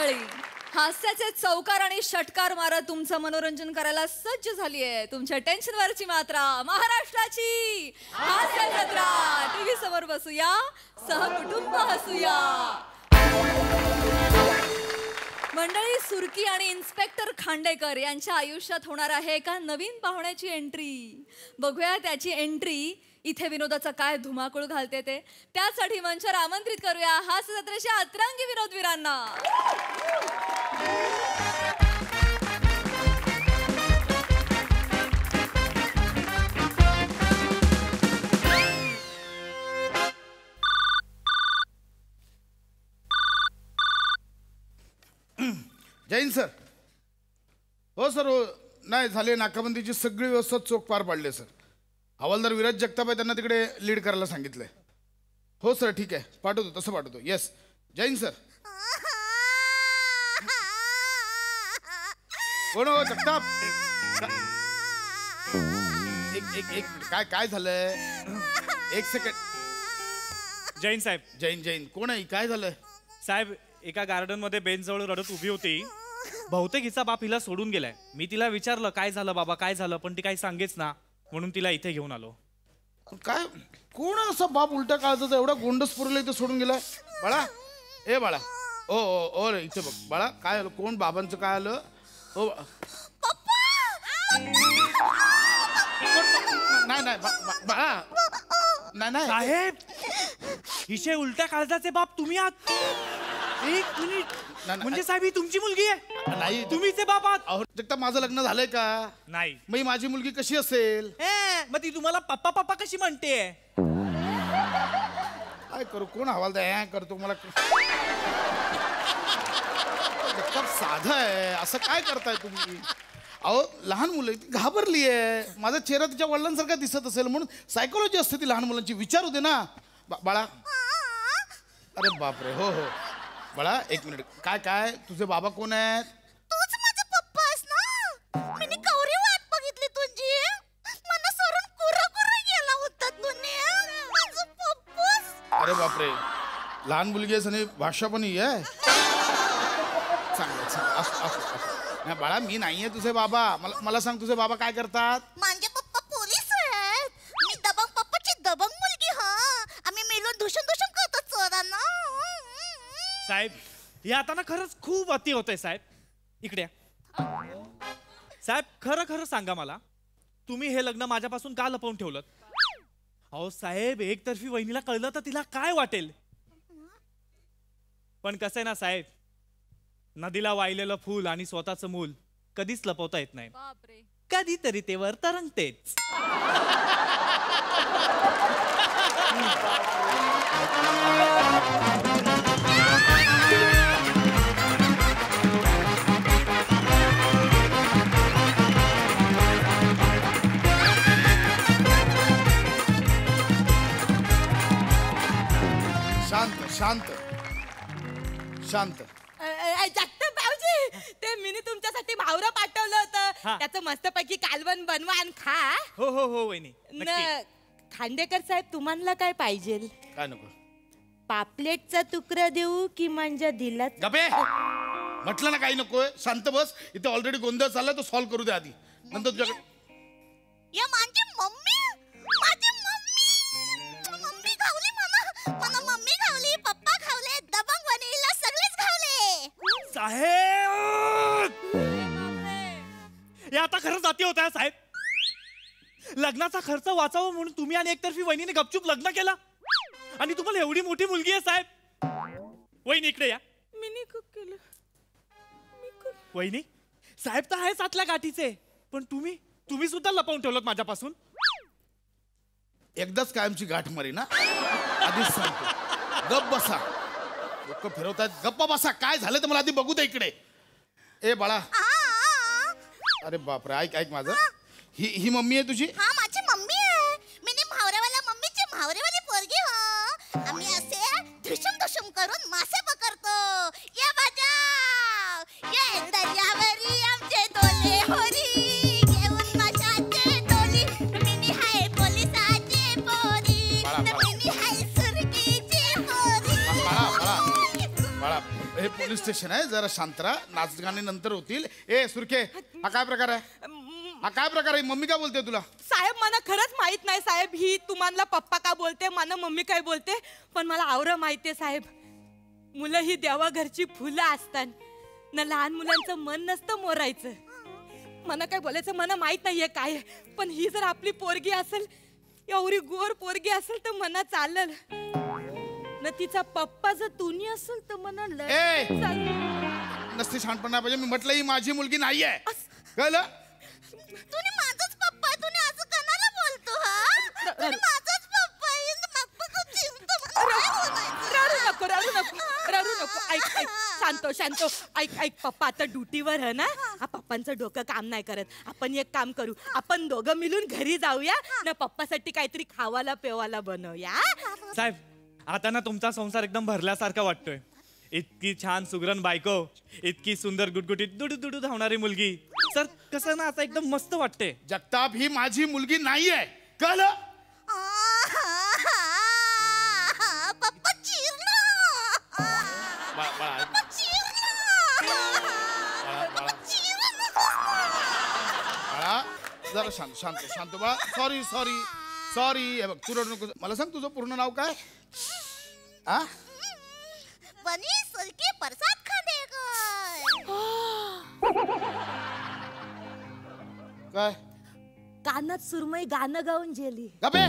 मंडळी, हास्याचे चौकार आणि षटकार मारत तुमचं मनोरंजन करायला सज्ज झालीये तुमच्या टेन्शनवरची मात्रा महाराष्ट्राची हास्य जत्रा. टीव्ही समोर बसूया, सहकुटुंब हसूया. मंडळी, सुरकी आणि इन्स्पेक्टर खांडेकर यांच्या आयुष्यात होणार आहे एका नवीन पाहुण्याची एंट्री. बघूया त्याची एंट्री इथे विनोदाचा काय धुमाकूळ घालते ते. त्यासाठी मंचावर आमंत्रित करूया हास्य जत्रेच्या अतरंगी विनोदवीरांना. जैन सर. हो सर, हो. नाही झाले, नाकाबंदीची सगळी व्यवस्था चोख पार पाडली सर. हवालदार विराज जगताप आहे, त्यांना तिकडे लीड करायला सांगितलंय. हो सर, ठीक आहे, पाठवतो, तसं पाठवतो. Yes Jain sir. कोण हो? जगताप. एक काय काय झालंय? एक सेकंड. जैन साहेब. जैन कोण आहे? काय झालंय साहेब? एका गार्डन मध्ये बेंच जवळ रडत उभी होती. बहुतेक हिचा बाप हिला सोडून गेलाय. मी तिला विचारलं काय झालं बाबा, काय झालं, पण ती काही सांगेच ना, म्हणून तिला इथे घेऊन आलो. काय? कोण असा बाप उलट्या काळजाचा एवढा गोंडस पुरला इथे सोडून गेलाय? बाळा, ए बाळा, ओ ओ ओ रे, इथे बघ बाळा, काय आलं? कोण बाबांचं काय आलं? ओ नाही नाही बाळा, नाही नाही साहेब, हिचे उलट्या काळजाचे बाप तुम्ही आहात? एक मिनिट, म्हणजे साहेब ही तुमची मुलगी आहे? नाही, तुम्हीचे बाप आहात? जगताप, माझं लग्न झालंय का? नाही. मग माझी मुलगी कशी असेल? मग ती तुम्हाला पप्पा पप्पा कशी म्हणते? काय करू? कोण हवालदार करतो मला? जगताप साधा आहे, असं काय करताय तुम्ही? अहो, लहान मुलं घाबरली आहे. माझा चेहरा तिच्या वडिलांसारखा दिसत असेल म्हणून सायकोलॉजी असते ती लहान मुलांची. विचारू दे ना बाळा. अरे बापरे. हो हो बाळा, एक मिनिट. काय काय तुझे बाबा कोण आहेत? तूच माझा पप्पा आहेस ना? मी कवरी वाट बघितली तुझी. मला सोडून कुरकुर गेला होता तुम्ही. माझा पप्पाच. अरे बापरे, लहान मुलगी आहेस आणि भाषा पण ही आहे. चांगलं नाही बाळा, मी नाहीये तुझे बाबा. मला सांग, तुझे बाबा काय करतात? माझे पप्पा पोलीस आहेत. मी दबंग पप्पाची दबंग मुलगी. आम्ही मिळून धुशून करतो चोरांना. साहेब, हे आता ना खरंच खूप अति होतंय साहेब. इकडे या. साहेब, खरं खरं सांगा मला, तुम्ही हे लग्न माझ्यापासून का लपवून ठेवलं? अहो साहेब, एकतर्फी वहिनीला कळलं तर तिला काय वाटेल? पण कसं आहे ना साहेब, नदीला वाहिलेलं फूल आणि स्वतःचं मूल कधीच लपवता येत नाही. कधीतरी ते वर तरंगतेच. शांत शांत शांत. जगताप भाऊजी, ते मी तुमच्यासाठी भावरं पाठवलं होतं. त्याचं मस्तपैकी कालवण बनवा आणि खा. हो हो हो वहिनी. खांडेकर साहेब, तुम्हाला काय पाहिजे? काय नको? पापलेटचा तुकडा देऊ की म्हणजे दिला? गबे, म्हटलं ना काही नकोय. शांत बस. इथे ऑलरेडी गोंधळ चाललाय, तो सॉल्व्ह करू दे आधी, नंतर तुझ्याकडे. या माझी मम्मी. माझी मम्मी. मम्मी घावली मला मम्मी घावली. पप्पा घावले. दबंग वनीला सगळेच घावले. साहेब, हे आता खरंच अति होत आहे साहेब. लग्नाचा खर्च वाचावा म्हणून तुम्ही आणि एकतर्फी वहिनीने गपचूप लग्न केलं, आणि तुम्हाला एवढी मोठी मुलगी आहे साहेब. वहिनी इकडे या. मी नाही केलं. वहिनी, साहेब तर आहेच आतल्या गाठीचे, पण तुम्ही सुद्धा लपवून ठेवलं माझ्यापासून. एकदाच कायमची गाठ मारी ना, आधीच सांगतो. गप बसा. लोक फिरवतात. गप्प बसा. काय झालं तर मला आधी बघू दे इकडे. ए बाळा. अरे बापरे, ऐक माझं. ही मम्मी आहे तुझी? हा, माझी मम्मी आहे. मी भावरेवाल्या मम्मीची भावरेवाली पोरगी. हो, आम्ही असे धुशुम करून मासे पकडतो. या बाजा, या दर्यावरी आमचे डोले होरी, घेऊन माशाचे डोली. मिनी हाय पोलिसाचे पोरी, मिनी हाय सुरकीची पोरी. बाळा हे पोलीस स्टेशन आहे, जरा शांत राहा. नाचगाणे नंतर होतील. ए सुरखे, हा काय प्रकार आहे? हा काय प्रकार आहे? मम्मी काय बोलते तुला? साहेब मला खरंच माहित नाही साहेब, ही तुम्हाला पप्पा का बोलते, मला मम्मी काय बोलते, पण मला आवरं माहितीये साहेब. मुलं ही देवा घरची फुलं असतात ना, लहान मुलांचं मन नसतं मोरायचं. मला काय बोलायचं मला माहित नाहीये काय, पण ही जर आपली पोरगी असेल, एवढी गोर पोरगी असेल तर मना चालल ना. तिचा पप्पा जर तुनी असेल तर मना ए! नसते शहाणपणा पाहिजे. मी म्हटलं ही माझी मुलगी नाहीये, कळलं? तुम्ही माझाच पप्पा आहे, तुम्ही असं कणाला बोलतो हा? तुम्ही माझाच पप्पा आहे, मग बघू चिमतो मला काय बोलायचं? रडू नको. ऐक शांत ऐक पप्पा आता ड्युटीवर आहे ना. हा पप्पांचं डोकं काम नाही करत. आपण एक काम करू, आपण दोघं मिळून घरी जाऊया ना, पप्पासाठी काहीतरी खावाला पेवाला बनवूया. साहेब आता ना तुमचा संसार एकदम भरल्यासारखा वाटतोय. इतकी छान सुगरण बायको, इतकी सुंदर गुटगुटीत दुडू दुडू धावणारी मुलगी. सर कसं ना आता एकदम मस्त वाटते. जगताप ही माझी मुलगी नाहीये, कळलं? पप्पा चिरलो. बाळा, पप्पा चिरलो. बाळा, जरा शांत बाळा. सॉरी. हे बघ तू रडू नको. मला सांग तुझं पूर्ण नाव काय? आ? बनी सुरके प्रसाद खांडेकर. काय? कानात सुरमई गाणं गाऊन जेली. गबे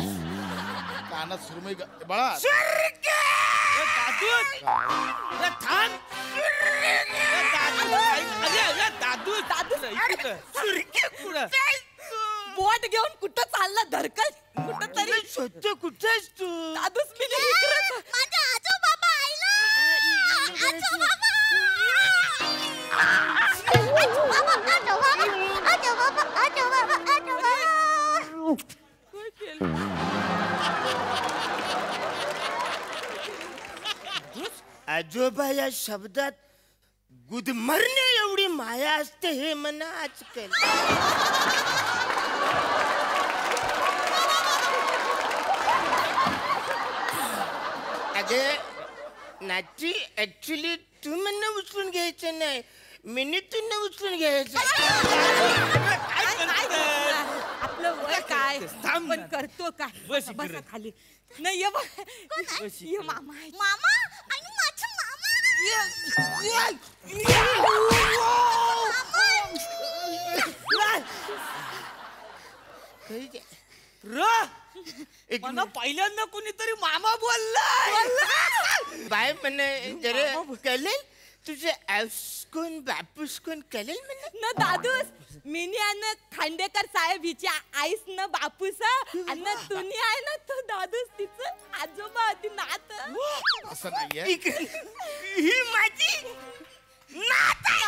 कानात सुरमई बाळा. बोट घेऊन कुठं चालला धरकल कुठं तरी सत्य कुठेस तू? दादूस मी इकडे. माझ्या आजोबाबा आईला. आजोबा या शब्दात गुदमरणे एवढी माया असते हे म्हणा आजकाल. अगे नाची ऍक्च्युली तू म्हणणं उचलून घ्यायचं नाही, मिनी तू उचलून घ्यायचं. आपलं वय काय पण करतो काय. बस बसा खाली. नाही ये बघ. ये मामा आहे. मामा आणि माझा मला पहिल्यांदा कोणीतरी मामा बोलला. बाय म्हणे जरा कळेल तुझे आऊस कोण बापूस कोण कळेल म्हणे न दादूस मिनी आणि खांडेकर साहेब हिच्या आईस न बापूस आणि तुनी आहे ना तो दादूस तिचं आजोबा ती नात. असं नाहीये. ही माझी नात आहे.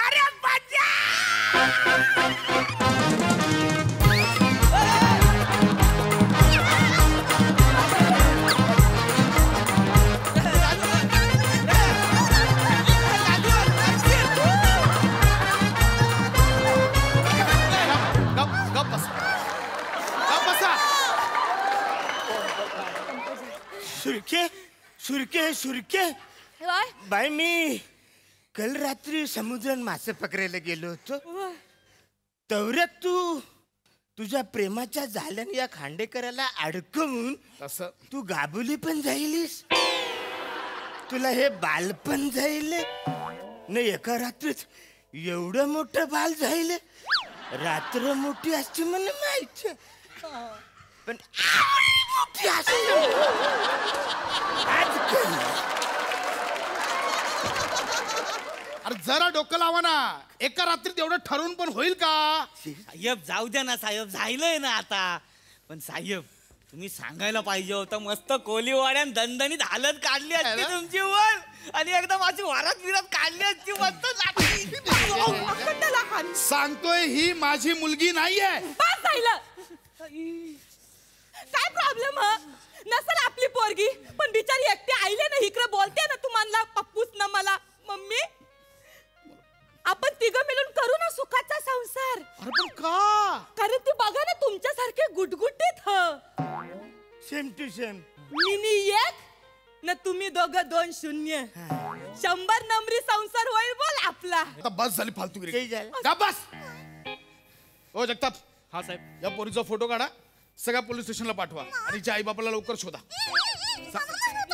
अरे बच्चा सुरके बाय मी काल रात्री समुद्रात मासे पकडायला गेलो होतो. तेवढ्यात तू तुझ्या प्रेमाच्या जाळ्याने या खांडेकराला अडकवून तसं तू गाबुली पण जाईलीस. तुला हे बाल पण जाईल न एका रात्रीत एवढं मोठं बाल जाईल. रात्र मोठी असते मला माहिती पण मोठी असते अरे जरा डोकं लावा ना. एका रात्रीत एवढं ठरवून पण होईल का? साहेब जाऊ द्या ना साहेब, झालंय ना आता. पण साहेब तुम्ही सांगायला पाहिजे होतं. मस्त कोलीवाड्यान दणदणीत हालत काढली असती तुमची वर आणि एकदम अशी वारात विरात काढली असती मस्त. सांगतोय ही माझी मुलगी नाहीये. काय प्रॉब्लेम नसल आपली पोरगी पण बिचारी एकटी आईले ना इकडे बोलते ना तुम्हाला पप्पूस ना मला मम्मी. आपण तिघं मिळून करू ना सुखाचा संसार. अरे पण का? कारण ती बघा ना तुमच्यासारखे गुटगुटीत सेम टू सेम. मिनी एक न तुम्ही दोघं 2-0. 100 नंबरी संसार होईल बोल आपला. आता बस झाली फालतूगिरी. ते झालं. जा बस. ओ जगताप, हा साहेब. या पोरीचा फोटो काढा, सगळ्या पोलीस स्टेशनला पाठवा आणि तिच्या आई बापाला लवकर शोधा.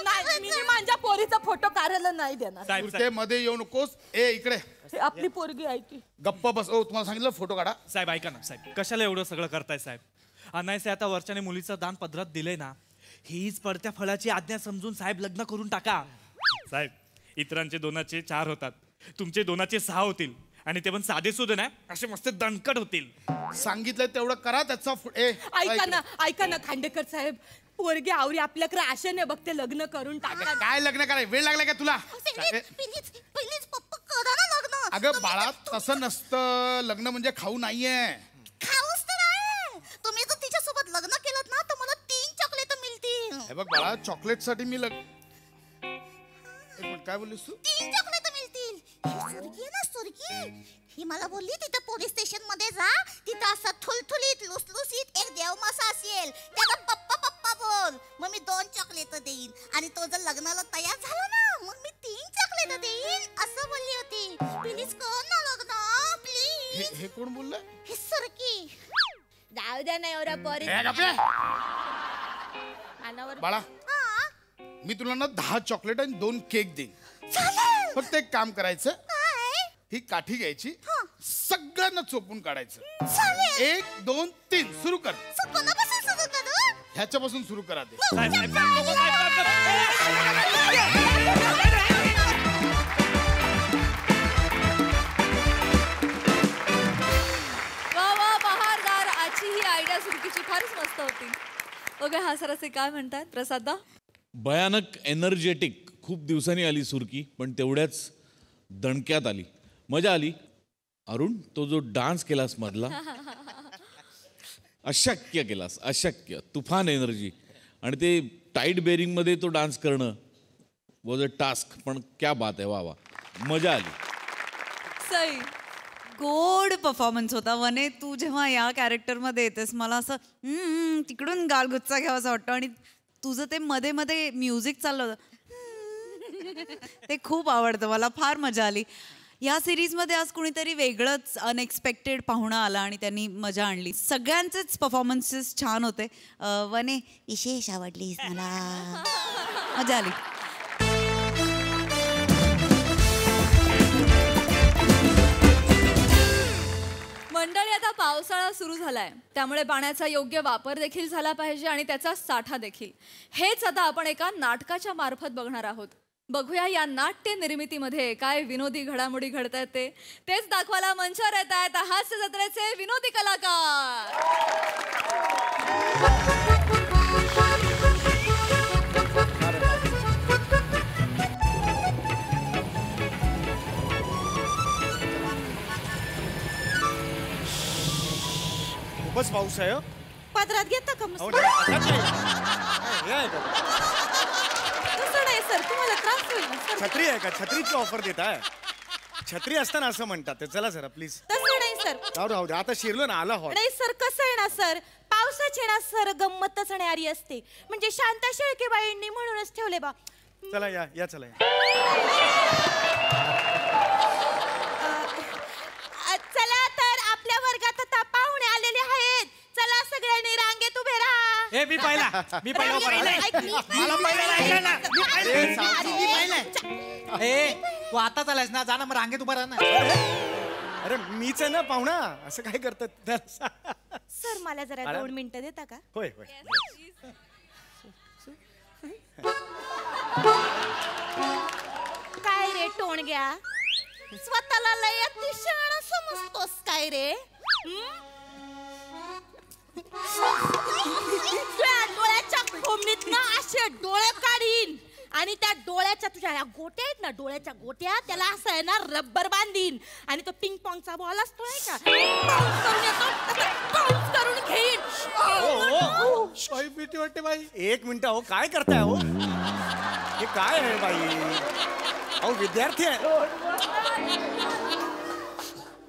नाही मी माझ्या पोरीचा फोटो काढायला नाही देणार. साहेब ते मध्ये येऊ नकोस. ए इकडे आपली पोरगी आहे ती. गप्प बस. ओ तुम्हाला सांगितलं फोटो काढा. साहेब ऐका ना साहेब, कशाला एवढं सगळं करताय साहेब? अनायसे आता वरच्याने मुलीचं दान पदरात दिलंय ना, हीच पडत्या फळाची आज्ञा समजून साहेब लग्न करून टाका. साहेब इतरांचे 2चे 4 होतात, तुमचे 2चे 6 होतील आणि ते पण साधे सुद्धा नाही, असे मस्त दणकट होतील. सांगितलं तेवढं करा. त्याचा ऐका ना खांडेकर साहेब, पोरगी आवरी आपल्याकडे आशेने बघते, लग्न करून टाका. काय लग्न कराय वेळ लागला का तुला? प्लीज पप्पा करा ना लग्न. अगं बाळा, तसं नसतं. लग्न म्हणजे खाऊ नाहीये. खाऊच तर आहे. तुम्ही जर तिच्यासोबत लग्न केलं ना तर मला 3 चॉकलेट मिळतील. हे बघ बाळा, चॉकलेट साठी मी काय बोललीस तू? 3 चॉकलेट मिळतील. ही सुरगी आहे ना सुरगी, ही मला बोलली तिथे पोलीस स्टेशन मध्ये जा, तिथं असा थुलथुलीत लुसलुसीत एक देवमासा असेल, त्याला पप्पा पप्पा बोल. मग मी 2 चॉकलेट देईन आणि तो जर लग्नाला तयार झाला ना मग मी 3 चॉकलेट देईन असं बोलली होती. प्लीज कर ना लग्न प्लीज. हे कोण बोललं? ही सुरगी. जाऊ द्या नाही एवढ्या पोरी. बाळा, मी तुला ना 10 चॉकलेट आणि 2 केक देईन. चालेल. फक्त एक काम करायचं, काय? ही काठी घ्यायची, सगळ्यांना चोपून काढायचं. चालेल. 1 2 3 सुरू कर. कोणापासून सुरू करू? ह्याच्यापासून सुरू करा ते. साहेब साहेब साहेब, वा वा बहारदार. आजची ही आयडिया सुरकीची फारच मस्त होती. ओके हा सर असे काय म्हणतात प्रसादा? भयानक एनर्जेटिक. खूप दिवसांनी आली सुरकी, पण तेवढ्याच दणक्यात आली. मजा आली. अरुण, तो जो डान्स केलास मधला, अशक्य केलास, अशक्य. तुफान एनर्जी. आणि ते टाईट बेरिंगमध्ये तो डान्स करणं वॉज अ टास्क. पण क्या बात आहे, वा वा, मजा आली. सई. गोड परफॉर्मन्स होता. वने, तू जेव्हा या कॅरेक्टरमध्ये येतेस मला असं तिकडून गालगुच्चा घ्यावासा वाटतं. आणि तुझं ते मध्ये मध्ये म्युझिक चाललं होतं ते खूप आवडतं मला. फार मजा आली. या सिरीजमध्ये आज कुणीतरी वेगळंच अनएक्सपेक्टेड पाहुणा आला आणि त्यांनी मजा आणली. सगळ्यांचेच परफॉर्मन्सेस छान होते. वने, विशेष आवडलीस मला, मजा आली. मंडळी आता पावसाळा सुरू झालाय, त्यामुळे पाण्याचा योग्य वापर देखील झाला पाहिजे आणि त्याचा साठा देखील. हेच आता आपण एका नाटकाच्या मार्फत बघणार आहोत. बघूया या नाट्य निर्मितीमध्ये काय विनोदी घडामोडी घडतायत ते. तेच दाखवायला मंचावर येत आहेत हास्य जत्रेचे विनोदी कलाकार. खूपच पाऊस आहे. पदरात घेता का मग? तसं नाही सर, तुम्हाला त्रास होईल ना सर. छत्री आहे का? छत्रीची ऑफर देताय? छत्री असताना असं म्हणतात. चला जरा प्लीज. तसं नाही सर. राहू दे आता शिरलो ना, आला हॉल. नाही सर, कसं आहे ना सर, पावसाची ना सर गंमतच होणारी असते. म्हणजे शांता शेळकेबाईंनी म्हणूनच ठेवले बा. चला या चला. चला तर आपल्या वर्गात आता पाहुणे आलेले आहेत. चला सगळ्यांनी रांगेत उभे राहा. ए मी पहिला ए तू आता चालायस ना, जा ना मग रांगेत उभा राहा ना. अरे मीच आहे ना पाहुणा, असं काय करतात? सर मला जरा 2 मिनिटं देता का? होय होय. काय रे टोणग्या, स्वतःला लय अतिशहाणा समजतोस काय रे? डोळ्याच्या खोमणीत ना असे डोळे काढीन आणि त्या डोळ्याच्या तुझ्या ह्या गोट्या आहेत ना, डोळ्याच्या गोट्या, त्याला असं आहे ना रब्बर बांधीन आणि तो पिंग पॉंगचा बॉल असतो नाही का, बाउन्स करून येतो, बाउन्स करून घेईन. बाई भीती वाटते बाई. 1 मिनिट हो, काय करताय हो? हे काय आहे बाई? अहो विद्यार्थी आहे.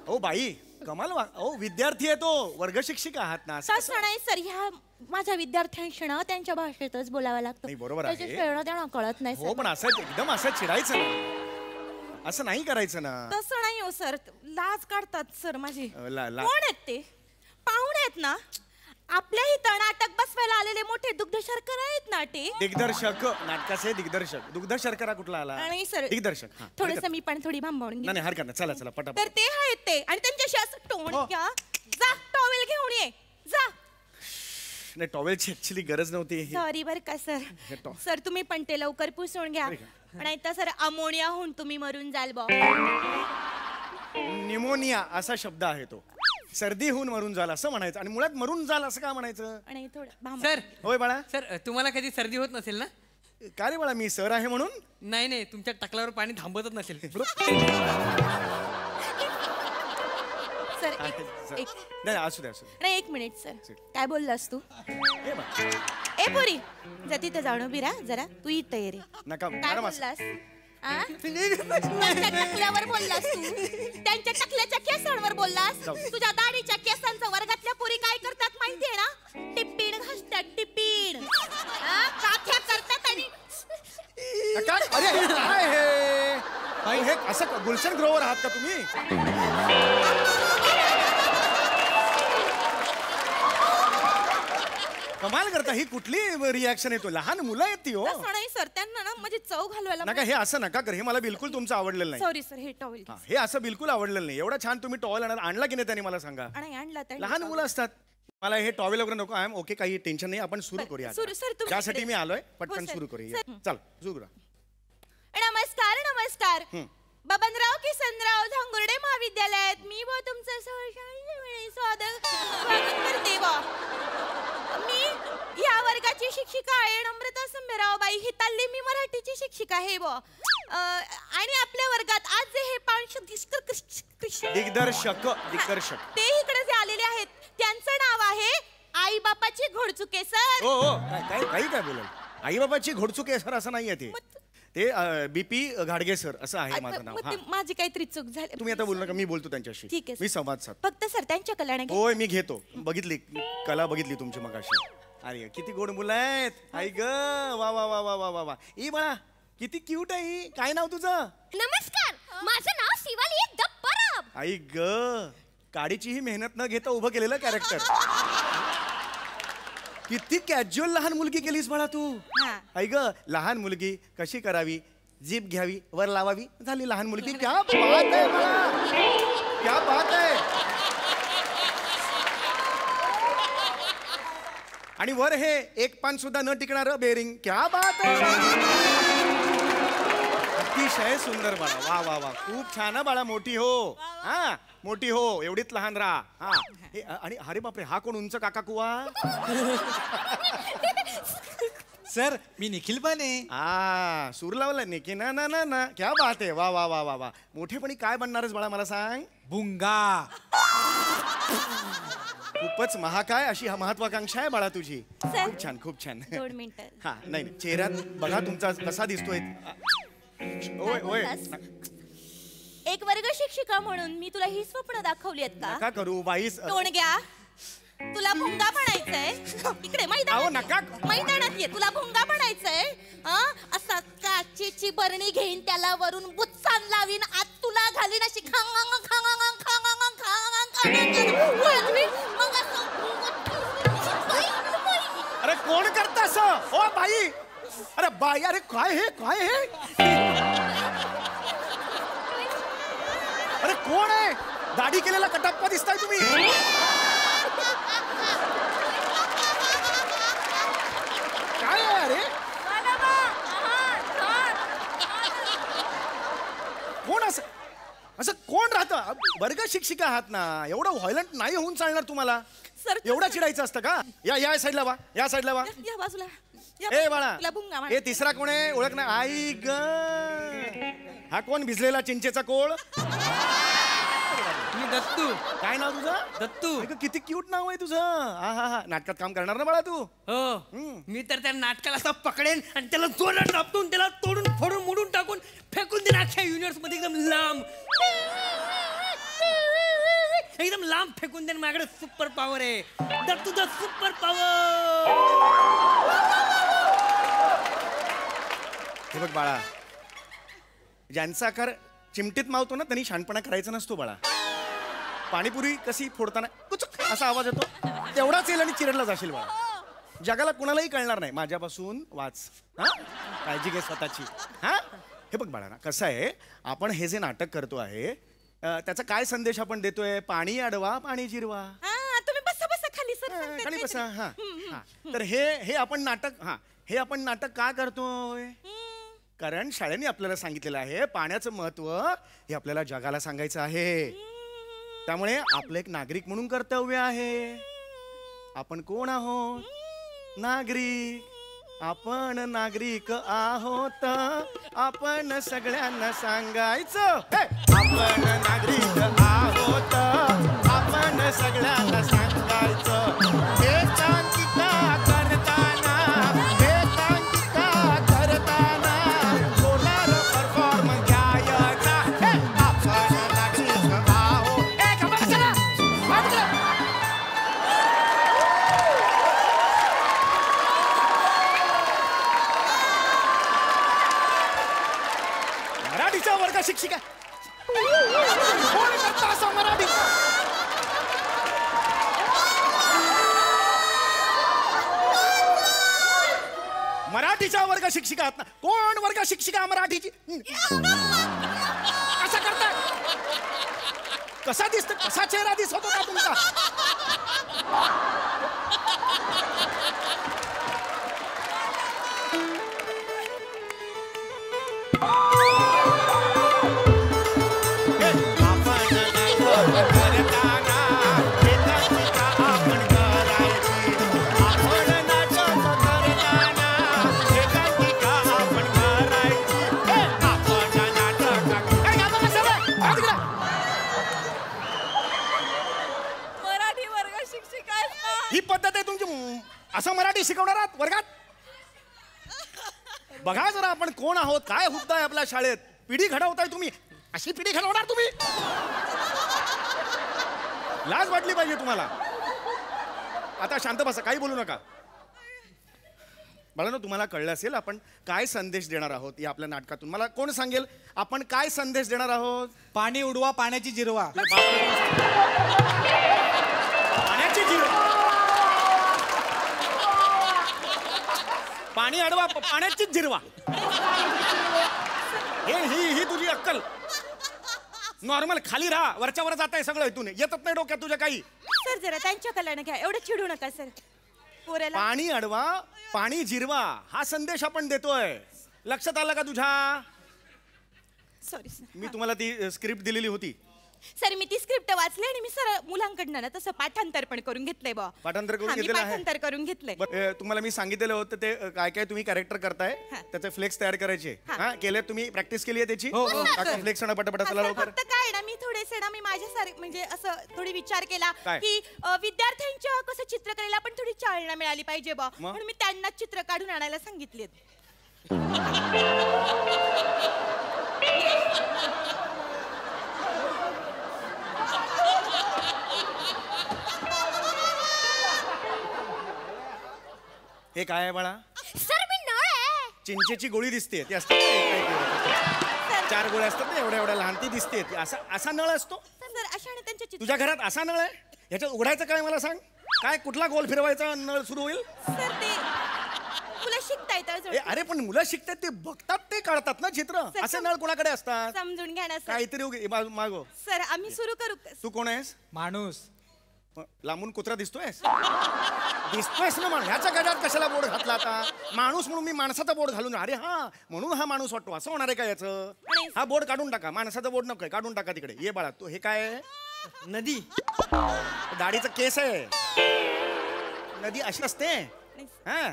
हो बाई कमाल विद्यार्थी आहे तो, वर्ग शिक्षिका आहात ना. तसं नाही सर, ह्या माझ्या विद्यार्थ्यांशी ना त्यांच्या भाषेतच बोलावं लागतं. नाही, बरोबर आहे. त्याच्याशिवाय त्यांना कळत नाही हो, सर. पण असं एकदम असं चिडायचं ना, असं नाही करायचं ना. तसं नाही हो सर, लाज काढतात सर माझी. ला- कोण आहेत ते? पाहुणे आहेत ना, आपल्या इथं नाटक बसवायला आलेले मोठे दुग्ध शर्करा आहेत ना ते. दिग्दर्शक, नाटकाचे दिग्दर्शक. दुग्ध शर्करा कुठला आला? आणि सर दिग्दर्शक. थोडस मी पण थोडी भांबावून नाही हरकत नाही, चला चला पटा. तर ते आहेत ते, आणि त्यांच्याशी असं टोन हो. घ्या. जा टॉवेल घेऊन ये जा. नाही, टॉवेलची ऍक्च्युली गरज नव्हती. सॉरी बर का सर. सर तुम्ही पण ते लवकर पुसून घ्या, नाही तर सर अमोनिया होऊन तुम्ही मरून जाल बॉ. निमोनिया असा शब्द आहे तो. सर्दी होऊन मरून जाल असं म्हणायचं, आणि मुळात मरून जाल असं का म्हणायचं? आणि थोडं सर होय बाळा. सर तुम्हाला कधी सर्दी होत नसेल ना? का रे बाळा, मी सर आहे म्हणून? नाही नाही, तुमच्या टकलावर पाणी थांबतच नसेल. सर नाही असू दे असू दे. नाही, एक मिनिट सर. काय बोललास तू? ए बा, ए पोरी, जा तिथे जाऊन उभी राहा जरा. तू इथं ये रे. नका काय मॅडम असं. बोललास? आ? त्यांच्या टकल्यावर बोललास तू, त्यांच्या टकल्याच्या केसांवर बोललास. तुझ्या दाढीच्या केसांचा वर्गातल्या पोरी काय करतात माहितीये ना? टिप्पीण घासतात, टिप्पीण. काथ्या करतात आणि काय? अरे हे काय हे? हे असं गुलशन ग्रोवर आहात का तुम्ही? कमाल करता. ही कुठली रिॲक्शन आहे? तो लहान मुलं आहेत ती. हो तसं नाही सर, त्यांना ना म्हणजे चव घालवायला. नका, हे असं नका कर. हे मला बिलकुल तुमचं आवडलेलं नाही. सॉरी सर, हे टॉवेल हे असं बिलकुल आवडलेलं नाही. एवढा छान तुम्ही टॉवेल आणला की नाही त्यांनी मला सांगा. आणि आणला त्या लहान मुलं असतात. मला हे टॉवेल वगैरे नको. आय एम ओके, काही टेन्शन नाही. आपण सुरू करूया. सुरू सर, तुम्ही त्यासाठी मी आलोय. हो, पटकन सर. सुरू करूया. चल सुरू करा. नमस्कार नमस्कार. बबनराव किसनराव झांगुर्डे महाविद्यालयात मी व तुमचं स्वागत करते व मी या वर्गाची शिक्षिका आहे नम्रता संभेराव बाई. ही तालीमी मराठीची शिक्षिका आहे व आणि आपल्या वर्गात आज जे हे दिग्दर्शक ते इकडे जे आलेले आहेत त्यांचं नाव आहे आई बापाची घोडचुके सर. हो हो, काय बोलाल? आई बाबाची घोडचुके सर असं नाहीये ते. ते BP घाडगे सर असं आहे माझं नाव. माझी काहीतरी चूक झाली. तुम्ही आता बोलू नका, मी बोलतो त्यांच्याशी. ठीक आहे, मी संवाद साध. फक्त सर त्यांच्या कल्याण. होय, मी घेतो. बघितली कला, बघितली तुमची मगाशी. अरे किती गोड मुलं आहेत. आई ग, वा वा वा वा वा वा वा. ई बाळा, किती क्यूट आहे ही. काय नाव तुझं? नमस्कार, माझं नाव शिवाली दप्पराव. आई ग, काडीचीही मेहनत न घेता उभं केलेलं कॅरेक्टर. किती कॅज्युअल लहान मुलगी केलीस बाळा तू. आई ग, लहान मुलगी कशी करावी? जीभ घ्यावी, वर लावावी, झाली लहान मुलगी. क्या बात आहे बाळा, क्या बात आहे. आणि वर हे एक पान सुद्धा न टिकणार बेरिंग. क्या बात आहे. अतिशय सुंदर बाळा. वा वा वा, खूप छान बाळा. मोठी हो. हा, मोठी हो, एवढीच लहान राहा. हा, हे आणि अरे बापरे, हा कोण उंच काका कुवा? सर मी निखिल पण आहे. हा, सूर लावला निकी. ना ना ना ना, क्या बात आहे. वा वा वा वा वा. मोठेपणी काय बनणारच बाळा मला सांग? बुंगा. खूपच महाकाय अशी महत्वाकांक्षा आहे बाळा तुझी. सर, खूप छान, खूप छान. 2 मिनिटं. हा, नाही नाही, चेहऱ्यात बघा तुमचा कसा दिसतोय. ओय ओय, एक वर्ग शिक्षिका म्हणून मी तुला ही स्वप्न दाखवली आहेत का? नका करू बाईस. तोंड घ्या. तुला भुंगा म्हणायचंय इकडे मैदानात ये. तुला भुंगा म्हणायचंय. असा काचेची बरणी घेईन, त्याला वरून बुच्चान लावीन, आत तुला घालीन अशी खांग खांग खांग खांग. अरे कोण करत असं? ओ बाई, अरे बाई, अरे काय हे, काय हे? अरे कोण आहे? दाढी केलेला कटाप्पा दिसताय तुम्ही. काय आहे अरे? कोण असं असं कोण राहतं? वर्ग शिक्षिका आहात ना, एवढं व्हायलंट नाही होऊन चालणार तुम्हाला. सर, एवढं चिडायचं असतं का? या साईडला वा, या साईडला वा. या बाजूला. ए बाळा, तुला भुंगा हे तिसरा कोण आहे? ओळख नाही. आई ग, हा कोण भिजलेला चिंचेचा कोळ? मी दत्तू. काय नाव तुझं? दत्तू. किती क्यूट नाव आहे तुझं. हा हा हा, नाटकात काम करणार ना बाळा तू? हो, मी तर त्या नाटकाला असं पकडेन आणि त्याला जोरात दाबतून त्याला तोडून फोडून मोडून टाकून फेकून देईन अख्ख्या युनिव्हर्स मध्ये एकदम लांब. एकदम लांब फेकून दे. माझ्याकडे सुपर पॉवर आहे. तर तुझं सुपर पॉवर. हे बघ बाळा, ज्यांचा आकार चिमटीत मावतो ना त्यांनी शहाणपणा करायचा नसतो बाळा. पाणीपुरी कशी फोडताना कुचक असा आवाज येतो, तेवढाच येईल आणि चिरडला जाशील बाळा. जगाला कुणालाही कळणार नाही. माझ्यापासून वाच, हा, काळजी घे स्वतःची. हा, हे बघ बाळा, कसं आहे, आपण हे जे नाटक करतो आहे त्याचा काय संदेश आपण देतोय? पाणी अडवा, पाणी जिरवा. तुम्ही बसा बसा खाली सर. खाली बसा. हा, हा. तर हे आपण नाटक, हा, हे आपण नाटक का करतोय? कारण शाळेने आपल्याला सांगितलेलं आहे पाण्याचं महत्व हे आपल्याला जगाला सांगायचं आहे. त्यामुळे आपलं एक नागरिक म्हणून कर्तव्य आहे. आपण कोण आहोत? नागरिक. आपण नागरिक आहोत. आपण सगळ्यांना सांगायचं आपण नागरिक आहोत. आपण सगळ्यांना सांगायचं. एकांकिका करताना, एकांकिका करताना सोनार परफॉर्मन्स घ्यायचा. आपण नागरिक आहोत. मराठीच्या वर्ग शिक्षिका कोण करता असं मराठी? मराठीच्या वर्ग शिक्षिका आहात ना? कोण वर्ग शिक्षिका मराठीची? असं करता? कसा दिसत, कसा चेहरा दिसत होता तुमचा? मराठी वर्ग शिक्षिका आहेत ना? ही पद्धत आहे तुमची? असं मराठी शिकवणार आहात वर्गात? बघा जरा आपण कोण आहोत, काय हुद्दा आहे आपल्या शाळेत. पिढी घडवताय तुम्ही. अशी पिढी घडवणार तुम्ही? लाज वाटली पाहिजे तुम्हाला. आता शांत बसा, काही बोलू नका. बाळांनो, तुम्हाला कळलं असेल आपण काय संदेश देणार आहोत या आपल्या नाटकातून. मला कोण सांगेल आपण काय संदेश देणार आहोत? पाणी उडवा, पाण्याची जिरवा. पाण्याची जिरवा. पाणी अडवा, पाण्याचीच जिरवा. ही तुझी अक्कल. नॉर्मल खाली राहा, वरच्या वर जाताय सगळं. इथून येतच नाही डोक्यात तुझ्या काही. सर जरा त्यांच्या कल्याण घ्या, एवढं चिडू नका सर. पोरेला पाणी अडवा, पाणी जिरवा हा संदेश आपण देतोय. लक्षात आलं का तुझ्या? Sorry sir. मी तुम्हाला ती स्क्रिप्ट दिलेली होती. सर मी ती स्क्रिप्ट वाचली आणि मी सर मुलांकडनं ना तसं पाठांतर पण करून घेतलंय बा. पाठांतर करून हा, मी घेतलेलं आहे? पाठांतर करून घेतलंय. बरं, तुम्हाला मी सांगितलेलं होतं ते काय काय तुम्ही कॅरेक्टर करताय त्याचे फ्लेक्स तयार करायचे. हा, केले तुम्ही? प्रॅक्टिस केली आहे त्याची? टाका फ्लेक्स आणि पटापट. चला लवकर. फक्त काय ना, मी थोडेसे ना, मी माझ्यासारखं म्हणजे असं थोडी विचार केला काय? की विद्यार्थ्यांच्या कसं चित्रकलेला पण थोडी चालना मिळाली पाहिजे बा, मग? म्हणून मी त्यांना चित्र काढून आणायला सांगितलेत. हे काय आहे बाळा? सर मी नळ आहे. चिंचेची गोळी दिसते ती असते काय? 4 गोळ्या असतात ना एवढ्या एवढ्या लहान, ती दिसते. असा असा नळ असतो सर अशाने त्यांच्या चित्र. तुझ्या घरात? असा नळ आहे? ह्याच्यात उघडायचं काय मला सांग? काय कुठला गोल फिरवायचा नळ सुरू होईल? सर ते तुला शिकता येतं. अरे पण मुलं शिकतात ते बघतात ते काढतात ना चित्र. असे नळ कोणाकडे असतात? समजून घ्या ना सर. काहीतरी मागो. सर आम्ही सुरू करू. तू कोण आहेस? माणूस. लांबून कुत्रा दिसतोयस? दिसतोयस ना माणूस. ह्याच्या गड्यात कशाला बोर्ड घातला आता? माणूस म्हणून मी माणसाचा बोर्ड घालून. अरे हा, म्हणून हा माणूस वाटतो. असं होणार आहे का याचं? हा बोर्ड काढून टाका. माणसाचा बोर्ड नको, काढून टाका तिकडे. ये बाळा, तू हे काय आहे? नदी. दाढीचा केस आहे. नदी अशी असते. हा,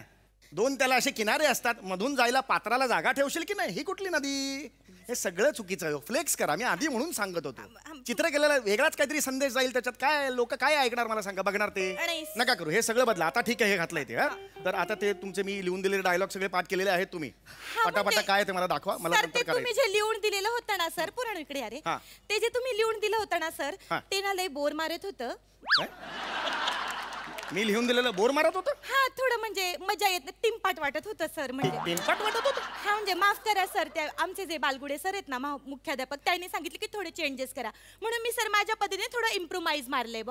2 त्याला असे किनारे असतात. मधून जायला पात्राला जागा ठेवशील की नाही? ही कुठली नदी? हे सगळं चुकीचं आहे. फ्लेक्स करा. मी आधी म्हणून सांगत होतो चित्रकलेला वेगळाच काहीतरी संदेश जाईल त्याच्यात. काय लोक काय ऐकणार मला सांगा, बघणार ते नाही. नका करू. हे सगळं बदला आता. ठीक आहे, हे घातलंय ते. तर आता ते तुमचे मी लिहून दिलेले डायलॉग सगळे पाठ केलेले आहेत तुम्ही. पटापटा काय ते मला दाखवा. मला सर नंतर ते तुम्ही करायचं. जे लिहून दिलेलं होतं ना सर, पुराण इकडे अरे हा. ते जे तुम्ही लिहून दिलं होतं ना सर, हा. ते ना लय बोर मारत होतं. काय? मी लिहून दिलेलं बोर मारत होतं. हा थोडं म्हणजे मजा येत नाही, टिमपाट वाटत होतं सर. म्हणजे टिमपाट वाटत होतं. हा म्हणजे माफ करा सर, त्या आमचे जे बालगुडे सर आहेत ना मुख्याध्यापक, त्यांनी सांगितले की थोडे चेंजेस करा, म्हणून मी सर माझ्या पद्धतीने थोडं इम्प्रोमाइज मारले.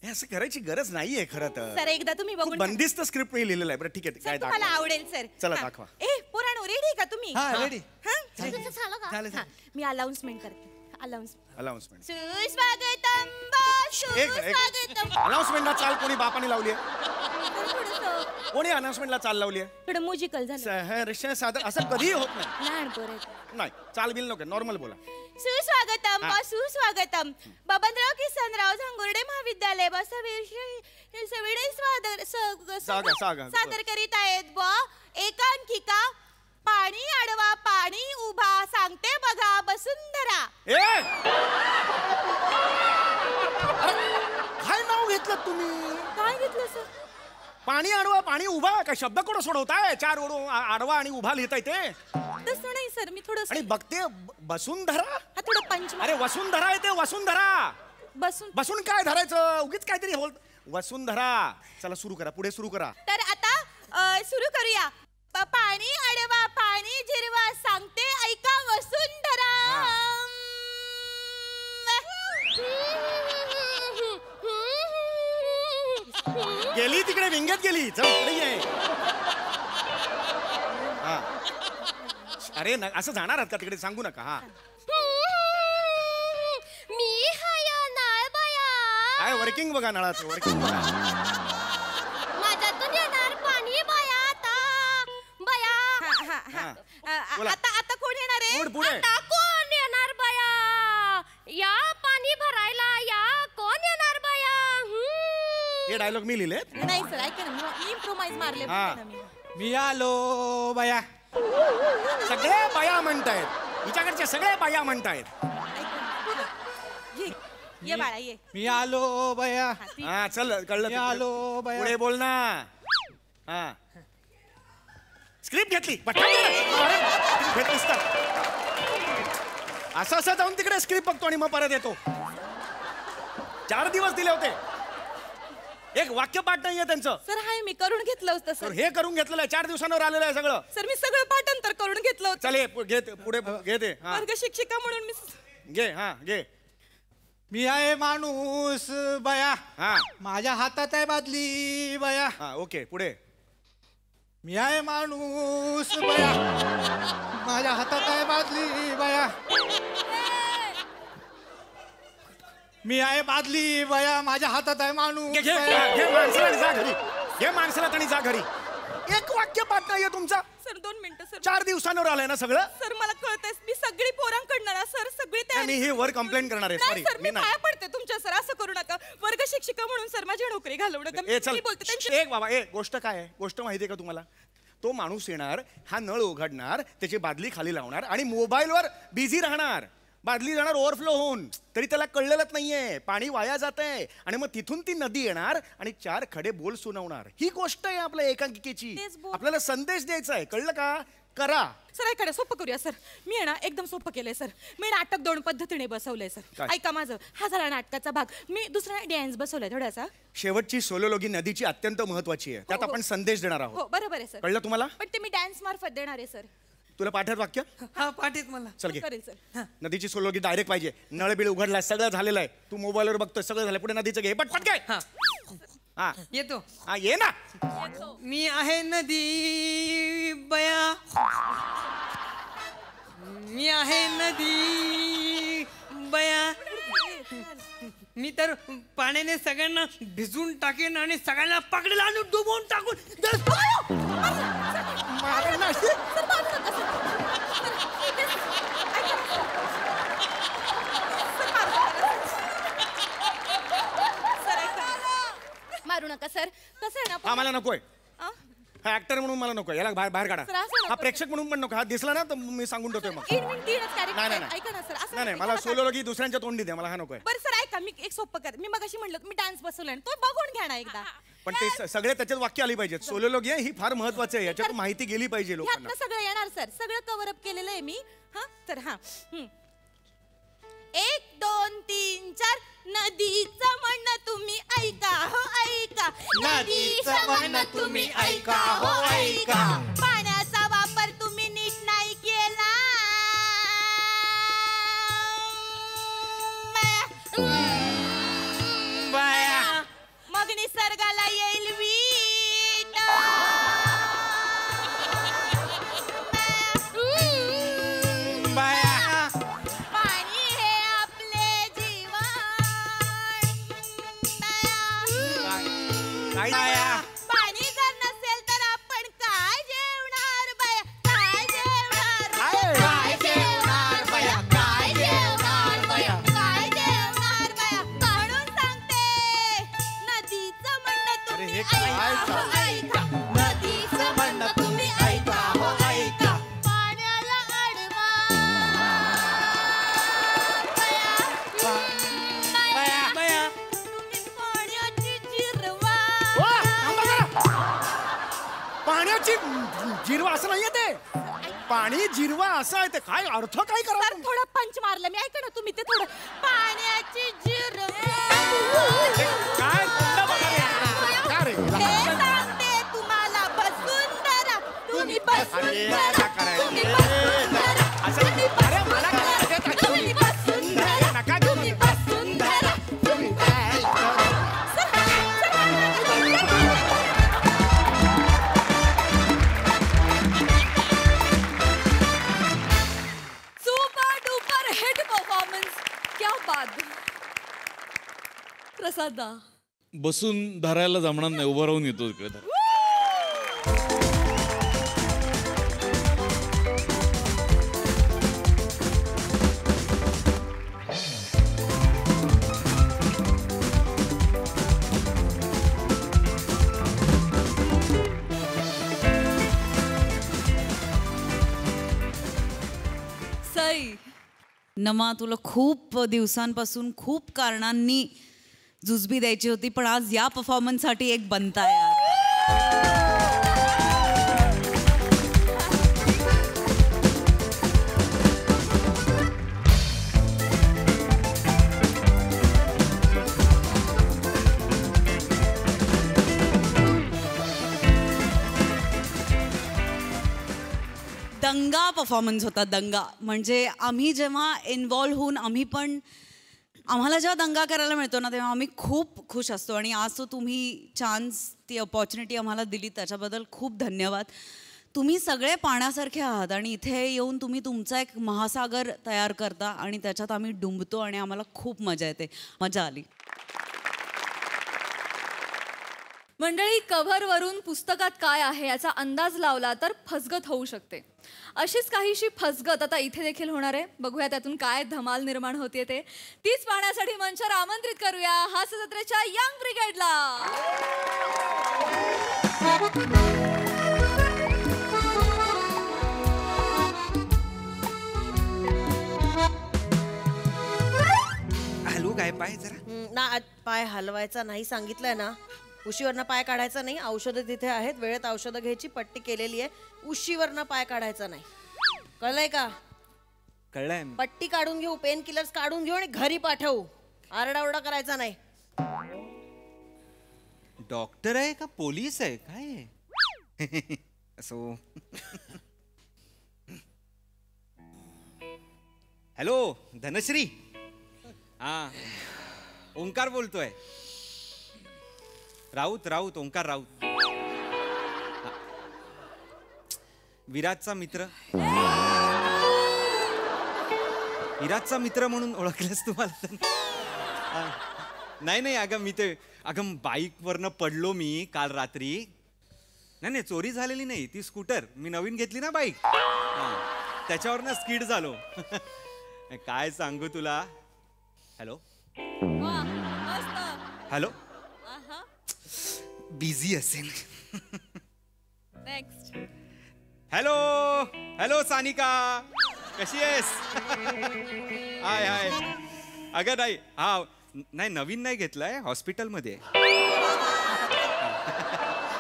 हे असं करायची गरज नाहीये खरं तर. सर एकदा तुम्ही खूप बघून बंदिस्त स्क्रिप्ट मी लिहिलेलं आहे. बरं ठीक आहे, सर काय तुम्हाला दाखवा. आवडेल सर. चला हा. दाखवा. ए पुराण रेडी का तुम्ही? हा रेडी. हा? झालं. हा. मी अनाउन्समेंट करते. अनाउन्समेंट. अनाउन्समेंट. सुस्वागतम सुस्वागतम. अनाउन्समेंटला चाल कोणी बापाने लावली आहे? थोडंसं कोणी अनाउन्समेंटला चाल लावली आहे? थोडं म्युझिकल झालं. सहर्ष सादर असं कधीही होत नाही. लहान पोरं आहेत. नाही चाल बिल नको, नॉर्मल बोला. सुस्वागतम हा. सुस्वागतम. बबनराव किसनराव झांगुर्डे महाविद्यालय सादर करीत आहेत एकांकिका पाणी अडवा पाणी उभा सांगते बघा वसुंधरा. ए काय नाव घेतलं तुम्ही? काय घेतलं सर? पाणी आडवा पाणी उभा. काय शब्द कोण सोडवताय? 4 ओढ आडवा आणि उभा लिहिताय ते. तसं नाही सर, मी थोडं आणि बघते वसुंधरा. हा थोडं पंच. अरे वसुंधरा येते वसुंधरा. बसून बसून काय धरायचं? उगीच काहीतरी बोल. वसुंधरा. चला सुरू करा, पुढे सुरू करा. तर आता सुरू करूया. पाणी अडवा पाणी जिरवा सांगते ऐका वसुंधरा. गेली तिकडे विंगत गेली. चल पुढे ये. हा. अरे असं जाणार आहात का तिकडे? सांगू नका. हा मी हाय नाळ बाया, काय वर्किंग बघा, नळाचं वर्किंग बघा. माझ्यातून येणार पाणी बाया आता बाया. बोला. आता कोण येणार आहे? पुढे आता कोण येणार बाया? या पाणी भरायला या कोण येणार बाया? हे डायलॉग मी लिहिले. नाही सर ऐका ना, मी इम्प्रोमाइज मारले. हा. मी आलो बाया. सगळे बाया म्हणतायत. हिच्याकडच्या सगळे बाया म्हणतायत. ये बाळा ये. मी आलो बाया. हा चल कळलं. मी आलो बाया. पुढे बोल ना. हा स्क्रिप्ट घेतली घेतलीस तर असं असं जाऊन तिकडे स्क्रिप्ट बघतो आणि मग परत येतो. 4 दिवस दिले होते. एक वाक्य पाठ नाहीये त्यांचं. सर हाय मी करून घेतलं होतं तर सर. हे करून घेतलेलं आहे. 4 दिवसांवर आलेलं आहे सगळं. सर मी सगळं पाठांतर करून घेतलं होतं. चल घे पुढे घे ते. हा वर्ग शिक्षिका म्हणून मी घे. हा घे. मी आहे माणूस बाया. हा माझ्या हातात आहे बादली बाया. हा ओके पुढे. मी आहे माणूस बाया. माझ्या हातात आहे बादली बाया. मी आहे बादली बाया. माझ्या हातात आहे माणूस घे बाया. घे माणसाला आणि जा घरी. घे माणसाला आणि जा घरी. एक वाक्य पाठ नाहीये तुमचा. सर 2 मिनिटं सर. 4 दिवसांवर आलंय ना सगळं. सर मला कळतंय मी सगळी पोरांकडनं ना सर सगळी नाही, मी हे वर कंप्लेंट करणार आहे. नाही सॉरी सर मी काय पडते तुमच्या सर, असं करू नका. वर्ग शिक्षिका म्हणून सर माझी नोकरी घालवू नका. ए चल मी बोलते त्यांची. एक बाबा गोष्ट काय आहे? गोष्ट माहितीये का तुम्हाला? तो माणूस येणार, हा नळ उघडणार, त्याची बादली खाली लावणार आणि मोबाईलवर बिझी राहणार. बादली जाणार ओव्हरफ्लो होऊन. तरी त्याला कळलेलंच नाहीये पाणी वाया जातंय. आणि मग तिथून ती नदी येणार आणि 4 खडे बोल सुनावणार. ही गोष्ट आहे आपल्या एकांकिकेची. आपल्याला संदेश द्यायचा आहे. कळलं का? करा. सर ऐका सोपं करूया सर. मी आहे ना एकदम सोपं केलंय सर. मी नाटक 2 पद्धतीने बसवलंय सर. काय? ऐका माझं. हा झाला नाटकाचा भाग. मी दुसरा डॅन्स बसवलाय थोडासा. शेवटची सोलोलॉगी नदीची अत्यंत महत्वाची आहे. त्यात आपण संदेश देणार आहोत. हो बरोबर आहे सर. कळलं तुम्हाला? पण ते मी डान्स मार्फत देणार आहे सर. तुला पाठवत वाक्य? हा पाठीत मला. चल घे. करेल सर. नदीची सोलोगी डायरेक्ट पाहिजे. नळ बिळ उघडला, सगळं झालेलं आहे. तू मोबाईलवर बघतोय, सगळं झालं. पुढे नदीचं घे पटपट घे. हा येतो. हा ये ना. मी आहे नदी बया. मी आहे नदी बया. मी तर पाण्याने सगळ्यांना भिजून टाकेन आणि सगळ्यांना पकडेल आणि डुबवून टाकून मारू नका सर. कसं आहे ना आम्हाला नकोय. हा ऍक्टर म्हणून मला मला नको याला बाहेर बाहेर काढा. सर, असं नको. हा प्रेक्षक म्हणून पण नको. हा दिसला ना तर मी सांगून ठेवतोय मग. नाही, नाही, नाही. ऐका ना सर, असं नाही नाही नका मला करा. सोलोलॉगी दुसऱ्यांच्या तोंडी द्या. मला हा नकोय. बरं सर ऐका, मी एक सोपं कर. मी मगाशी म्हणलं मी डान्स बसवलाय तो बघून घ्या ना एकदा. पण ते सगळे त्याच्यात वाक्य आली पाहिजेत. सोलोलॉगी ही फार महत्वाची आहे. याच्यात माहिती गेली पाहिजे लोकांना. ह्यातनं सगळं येणार सर. सगळं कव्हर अप केलेलं आहे मी. हा तर हा 1 2 3 4 नदीचं म्हणणं तुम्ही ऐका हो ऐका. नदीचं म्हणणं तुम्ही ऐका हो ऐका. पाण्याचा वापर तुम्ही नीट नाही केला. बाया मग निसर्गाला येईल वीट. बाया पाणी हे आपले जीवन. बाया पाणी जर नसेल तर आपण काय जेवणार बाया. काय जेवणार काय जेवणार बाया काय जेवणार बाया. काय जेवणार बाया. म्हणून सांगते नदीचं म्हणणं अरे तुम्ही हे काय ऐका हो ऐका. नदीचं म्हणणं तुम्ही ऐका हो ऐका. पाण्याला अडवा बाया बाया पाण्याची जिरवा. पाण्याची जिरवा असं नाहीये ते. पाणी जिरवा असं आहे ते. काय अर्थ काय करा सर थोडं पंच मारलं मी. ऐका ना तुम्ही ते थोडं. पाण्याची जिरवा. काय कुठलं बघायला? काय रे? हे सांगते तुम्हाला बसून धरा. तुम्ही बसून अरे, धरा. काय करायचं? तुम्ही बसून धरा. असं- तुम्ही अरे, बसून मला काय धरा. करायचं? तुम्ही बसून धरा. नका तुम्ही बसून धरा. तुम्ही सुपर डुपर हिट परफॉर्मन्स. क्या बात. प्रसादा बसून धरायला जमणार नाही, उभं राहून येतो इकडे धर. सई नमा तुला खूप दिवसांपासून खूप कारणांनी जुजबी द्यायची होती, पण आज या परफॉर्मन्ससाठी एक बनता यार. दंगा परफॉर्मन्स होता. दंगा म्हणजे आम्ही जेव्हा इन्व्हॉल्व्ह होऊन आम्हाला जेव्हा दंगा करायला मिळतो ना तेव्हा आम्ही खूप खुश असतो. आणि आज तो तुम्ही चान्स ती अपॉर्च्युनिटी आम्हाला दिली त्याच्याबद्दल खूप धन्यवाद. तुम्ही सगळे पाण्यासारखे आहात आणि इथे येऊन तुम्ही तुमचा एक महासागर तयार करता आणि त्याच्यात आम्ही डुंबतो आणि आम्हाला खूप मजा येते. मजा आली. मंडळी, कव्हरवरून पुस्तकात काय आहे याचा अंदाज लावला तर फसगत होऊ शकते. अशीच काहीशी फसगत आता इथे देखील होणार आहे. बघूया त्यातून काय धमाल निर्माण होते ते. तीच पाहण्यासाठी मंचावर आमंत्रित करूया हास्य जत्रेच्या यंग ब्रिगेडला. हलवू काय पाय जरा. ना पाय हलवायचा नाही सांगितलंय ना. उशीवरनं पाय काढायचा नाही. औषधं तिथे आहेत, वेळेत औषधं घ्यायची. पट्टी केलेली आहे. उशीवरनं पाय काढायचा नाही. कळलंय का? कळलंय. पट्टी काढून घेऊ, पेन किलर्स काढून घेऊ आणि घरी पाठवू. आरडाओरडा करायचा नाही. डॉक्टर आहे का पोलीस आहे काय आहे? असो. हॅलो धनश्री. हा ओंकार बोलतोय. राऊत ओंकार राऊत. विराजचा मित्र. विराजचा मित्र म्हणून ओळखलंस तुम्हाला? नाही अगं बाईकवरनं पडलो मी काल रात्री. नाही चोरी झालेली नाही, ती स्कूटर मी नवीन घेतली ना बाईक, त्याच्यावरनं स्किड झालो. काय सांगू तुला. Hello hello. बिझी असेल. नेक्स्ट. हॅलो हॅलो सानिका कशी आहेस? हाय हाय. अगं नाही हा नाही नवीन नाही घेतलाय हॉस्पिटलमध्ये.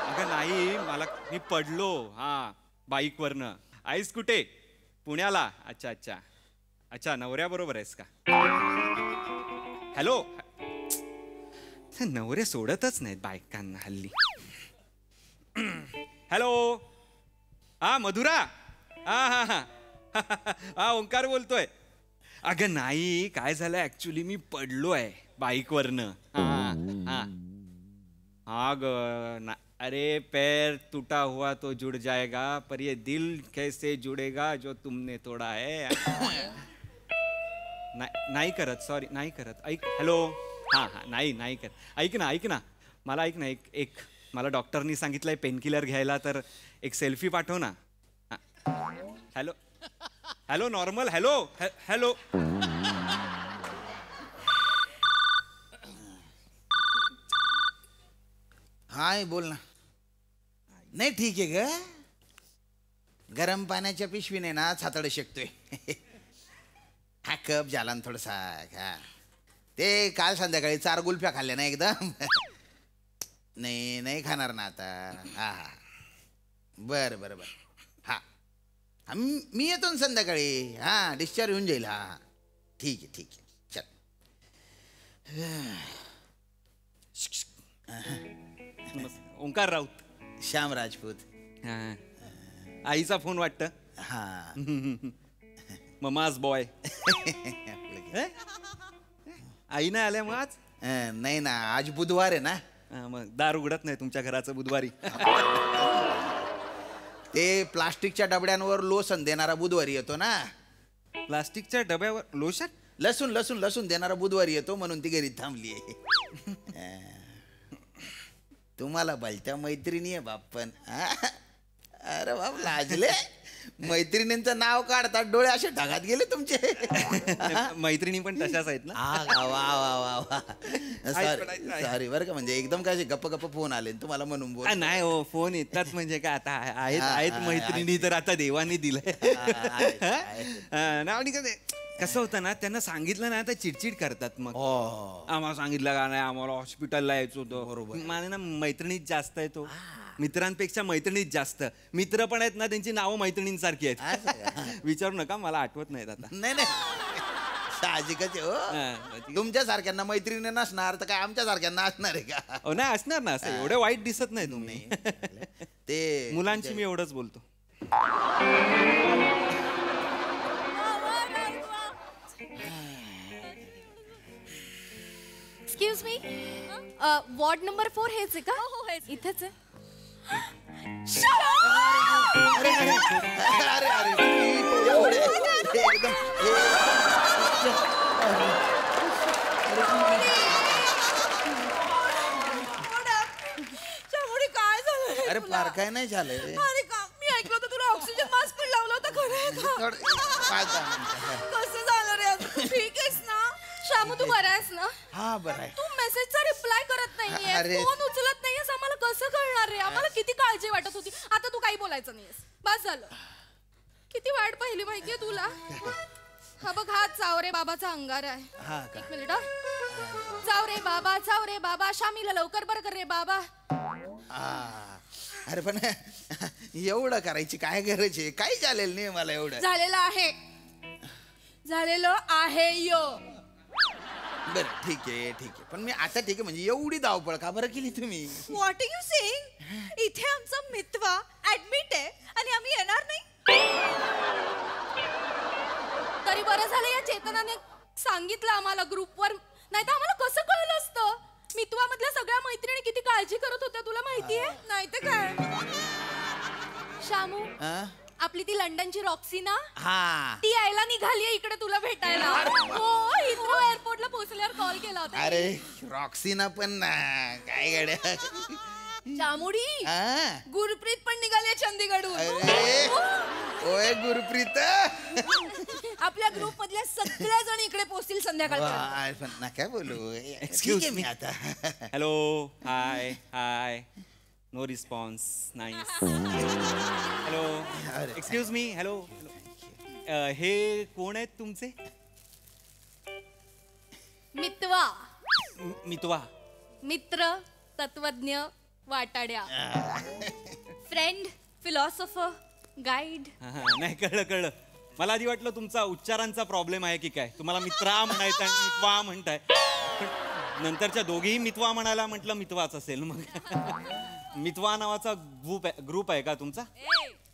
अगं नाही मी पडलो बाईकवरनं. आईस कुठे? पुण्याला. अच्छा अच्छा अच्छा नवऱ्याबरोबर आहेस का? हॅलो नवरे सोडतच नाहीत बायकांना हल्ली. हॅलो मधुरा हा ओंकार बोलतोय. अगं नाही काय झालं ऍक्च्युली मी पडलोय बाईकवरनं. अरे पैर टूटा हुआ तो जुड़ जाएगा पर ये दिल कैसे जुड़ेगा जो तुमने तोड़ा है. नाही करत सॉरी नाही करत. ऐक हॅलो नाही करत. ऐक ना मला एक मला डॉक्टरनी सांगितलंय पेनकिलर घ्यायला तर एक सेल्फी पाठव ना. Hello hello normal hello hello. Hi बोल ना. नाही ठीक आहे ग. गरम पाण्याच्या पिशवीने ना छातड शेकतोय. हा कप झाला ना थोडसा. ते काल संध्याकाळी 4 गुल्फ्या खाल्ल्या ना एकदम. नाही खाणार ना आता. हा बरं हा मी येतो ना संध्याकाळी. डिस्चार्ज होऊन जाईल. ठीक आहे चल. ओंकार राऊत. श्याम राजपूत. आईचा फोन वाटतं. Mama's boy. आई नाही आल्या मग आज? नाही ना आज बुधवार आहे ना. मग दार उघडत नाही तुमच्या घराचं बुधवारी. ते प्लास्टिकच्या डबड्यांवर लोसन देणारा बुधवारी येतो ना. प्लास्टिकच्या डब्यावर लोशन? लसूण देणारा बुधवारी येतो म्हणून ती घरी थांबली आहे. तुम्हाला भलत्या मैत्रिणी आहे बाप. पण अरे बाप लाजले. मैत्रिणींचं नाव काढतात डोळे असे ढगात गेले तुमचे. मैत्रिणी पण तशाच आहेत ना. वा सॉरी बरं का. म्हणजे एकदम काय गप्प फोन आले तुम्हाला म्हणून बोल. नाही हो फोन येतात म्हणजे काय आता आहेत मैत्रिणी तर आता देवाने दिलंय. आणि कसं होतं ना त्यांना सांगितलं ना तर चिडचिड करतात. मग आम्हाला सांगितलं का नाही आम्हाला हॉस्पिटलला यायचं होतं. बरोबर. मला ना मैत्रिणीच जास्त आहे तो. मित्रांपेक्षा मैत्रिणीच जास्त. मित्र पण आहेत ना त्यांची नावं मैत्रिणींसारखी आहेत. विचारू नका मला आठवत नाहीत आता. नाही साहजिकच हो. तुमच्या सारख्यांना मैत्रिणी नसणार तर काय आमच्या सारख्यांना असणार आहे का? नाही असणार ना. असं एवढे वाईट दिसत नाही तुम्ही. ते मुलांची मी एवढंच बोलतो. एक्सक्यूज मी वॉर्ड नंबर 4 हेच आहे का? हो इथेच आहे. अरे फार काय नाही झालंय. मी ऐकलं होतं तुला ऑक्सिजन मास्क पण लावला होता. खरं कसं झालं रे? ठीक आहेस ना? शामू तू बरा आहेस ना? हा बरं आहे. तू मेसेजचा रिप्लाय करत नाहीये. अरे. फोन उचलत नाहीयेस. आम्हाला कसं कळणार रे? आम्हाला किती काळजी वाटत होती. आता तू काही बोलायचं नाहीयेस. बस झालं. किती वाट पाहिली माहितीये तुला. हा बघ हा चावरे बाबाचा अंगार आहे. एक मिनिट. चावरे बाबा शामीला लवकर बरं कर रे बाबा. अरे पण एवढं करायची काय गरज आहे? काही झालेलं नाही मला. एवढं झालेलं आहे यो. बरं ठीक आहे पण मी आता ठीक आहे म्हणजे एवढी धावपळ का बरं केली तुम्ही? What are you saying? इथे आमचा मित्र ऍडमिट आहे आणि आम्ही येणार नाही. तरी बरं झालं या चेतनाने सांगितलं आम्हाला ग्रुपवर. नाही तर आम्हाला कसं कळलं असतं? मितवामधल्या सगळ्या मैत्रिणी किती काळजी करत होत्या तुला माहितीये? नाही तर काय. शामू आपली ती लंडनची रॉक्सी ना ती यायला निघालीये इकडे तुला भेटायला. हो हिथ्रो एअरपोर्टला पोहोचल्यावर कॉल केला होता. अरे रॉक्सीना पण ना काय गड्या. शामुडी गुरप्रीत पण निघाली चंदीगडहून. ओय गुरप्रीत. आपल्या ग्रुप मधल्या सगळ्या जण इकडे पोहोचतील संध्याकाळी. पण नका बोलू. एक्सक्यूज मी आता. Hello hi no response. Nice. Hello excuse me hello हे कोण आहेत तुमचे? मितवा मितवा मित्र तत्वज्ञ वाटाड्या फ्रेंड फिलॉसॉफर गाईड. नाही कळलं मला आधी वाटलं तुमचा उच्चारांचा प्रॉब्लेम आहे की काय, तुम्हाला मित्रा म्हणायचं आणि मितवा म्हणताय, पण नंतरच्या दोघेही मितवा म्हणायला म्हटलं मितवाच असेल. मग मितवा नावाचा ग्रुप आहे का तुमचा?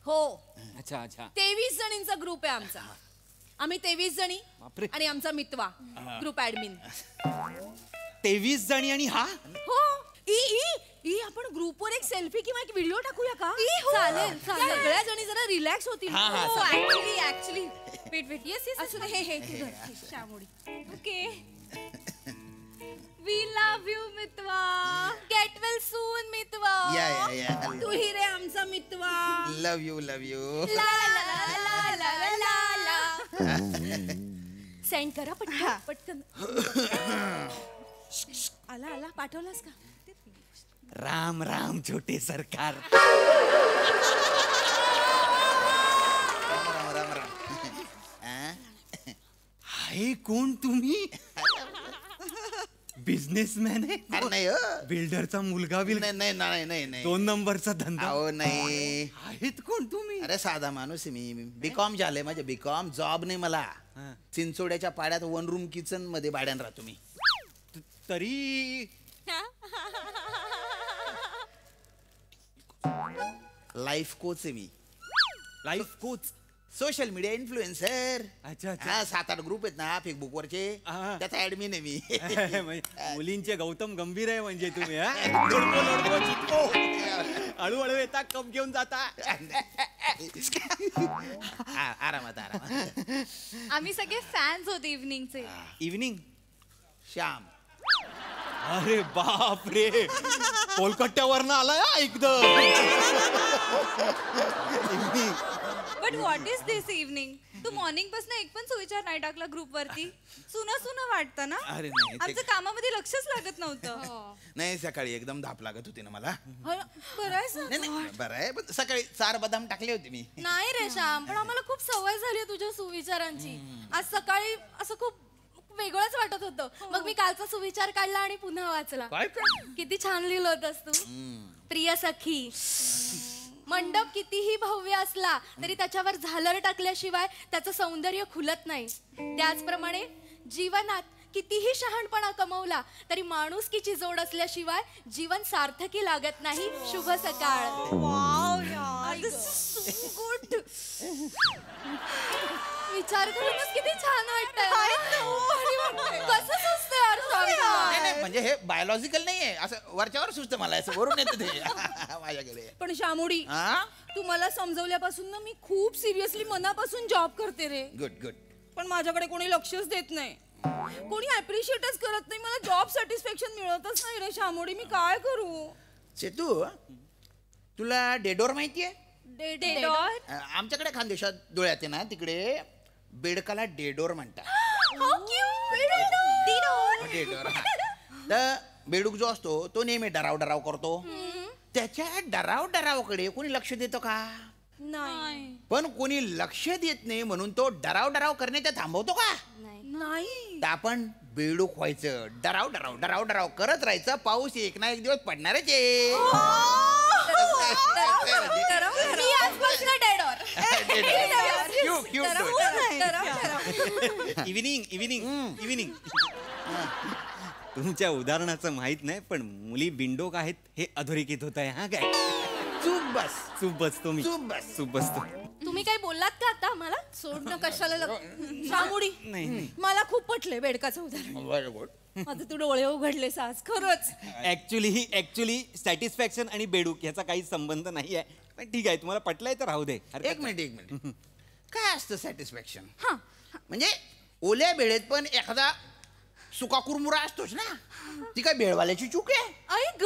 हो. अच्छा अच्छा. 23 जणींचा ग्रुप आहे आमचा. आम्ही 23 जणी बापरे. आणि आमचा मितवा ग्रुप ऍडमिन. 23 जणी आणि हा? हो. ई आपण ग्रुपवर एक सेल्फी किंवा एक व्हिडिओ टाकूया का? चालेल चालेल. सगळ्या जणी जरा रिलॅक्स होतील. ऍक्च्युली वेट येस असं हे तू धर शामोडी. Okay. We love you Mitwa. Get well soon मितवा. या तू ही रे आमचा मितवा. लव यू ला ला ला ला ला. सेंड करा पटकन. आला पाठवलास का? राम राम छोटे सरकार. हाय कोण तुम्ही? बिझनेसमॅन आहे? नाही बिल्डरचा मुलगा नाही 2 नंबरचा धंदा. अहो नाही. आहेत कोण तुम्ही? अरे साधा माणूस आहे मी. बीकॉम झालंय माझे. बीकॉम जॉब नाही मला. चिंचोड्याच्या पाड्यात 1 रूम किचन मध्ये भाड्यान राहतो मी. तरी लाईफ कोच आहे मी. Life coach? Social media influencer. अच्छा 7-8 ग्रुप आहेत ना फेसबुक वरचे, त्याचा ऍडमिन आहे मी. मुलींचे गौतम गंभीर आहे म्हणजे तुम्ही. हळूहळू येता कप घेऊन जाता. आरामात. आम्ही सगळे फॅन्स होते इव्हनिंगचे. इव्हनिंग श्याम. अरे बाप रे, कोलकात्यावरनं आलाय एकदम. But what is this evening? तू मॉर्निंग पासून एक पण सुविचार नाही टाकला ग्रुप वरती. सुना वाटतं ना. अरे नाही, आमचं कामामध्ये लक्षच लागत नव्हतं. नाही सकाळी एकदम धाप लागत होती ना मला. बरं बरं आहे पण सकाळी 4 बदाम टाकले होते मी. नाही रे श्याम, पण आम्हाला खूप सवय झाली तुझ्या सुविचारांची. आज सकाळी असं खूप वेगळंच वाटत होतं. मग मी कालचा सुविचार काढला आणि पुन्हा वाचला. किती छान लिहिलं होतंस तू. प्रिय सखी, मंडप कितीही भव्य असला तरी त्याच्यावर झालर टाकल्याशिवाय त्याचं सौंदर्य खुलत नाही. त्याचप्रमाणे जीवनात कितीही शहाणपणा कमवला तरी माणुसकीची जोड असल्याशिवाय जीवन सार्थकी लागत नाही. शुभ सकाळ. गुड. विचार करूनच किती छान वाटतंय. कसं सुचतं यार? म्हणजे हे बायोलॉजिकल नाहीये, असं वरच्यावर सुचतं मला, असं वरून येतं ते माझ्याकडे. पण शामुडी, तू मला समजवल्यापासून ना मी खूप सिरियसली मनापासून जॉब करते रे. गुड. पण माझ्याकडे कोणी लक्षच देत नाही, कोणी अप्रिशिएटच करत नाही. मला जॉब सॅटिस्फॅक्शन मिळतच नाही रे शामुडी. मी काय करू? चेतू, तुला डेडोर माहितीये? डेडोर? आमच्याकडे खानदेशात धुळ्यात आहे ना, तिकडे बेडकाला डेडोर म्हणतात. डेडोर. तर बेडूक जो असतो तो नेहमी डराव करतो. त्याच्या डरावकडे कोणी लक्ष देतो का? नाही. पण कोणी लक्ष देत नाही म्हणून तो डराव करण्याच्या थांबवतो का? नाही. तर आपण बेडूक व्हायचं. डराव करत राहायचं. पाऊस एक ना एक दिवस पडणारच आहे. इव्हिनिंग तुमच्या उदाहरणाचं माहित नाही पण मुली बिंडोक आहेत हे अधोरेखित होत आहे. हा काय चूप बस तुम्ही काय बोललात का आता? मला सोडणं कशाला? शामुडी, नाही मला खूप पटलंय बेडकाचं उदाहरण. माझे तू डोळे उघडलेस आज खरंच. ऍक्च्युली सॅटिस्फॅक्शन आणि बेडूक याचा काही संबंध नाही आहे. पण ठीक आहे, तुम्हाला पटलंय तर राहू दे. एक मिनिट. काय असतं सॅटिस्फॅक्शन? म्हणजे ओल्या भेळेत पण एखादा सुका कुरमुरा असतोच ना. ती काय भेळवाल्याची चूक आहे? आई ग,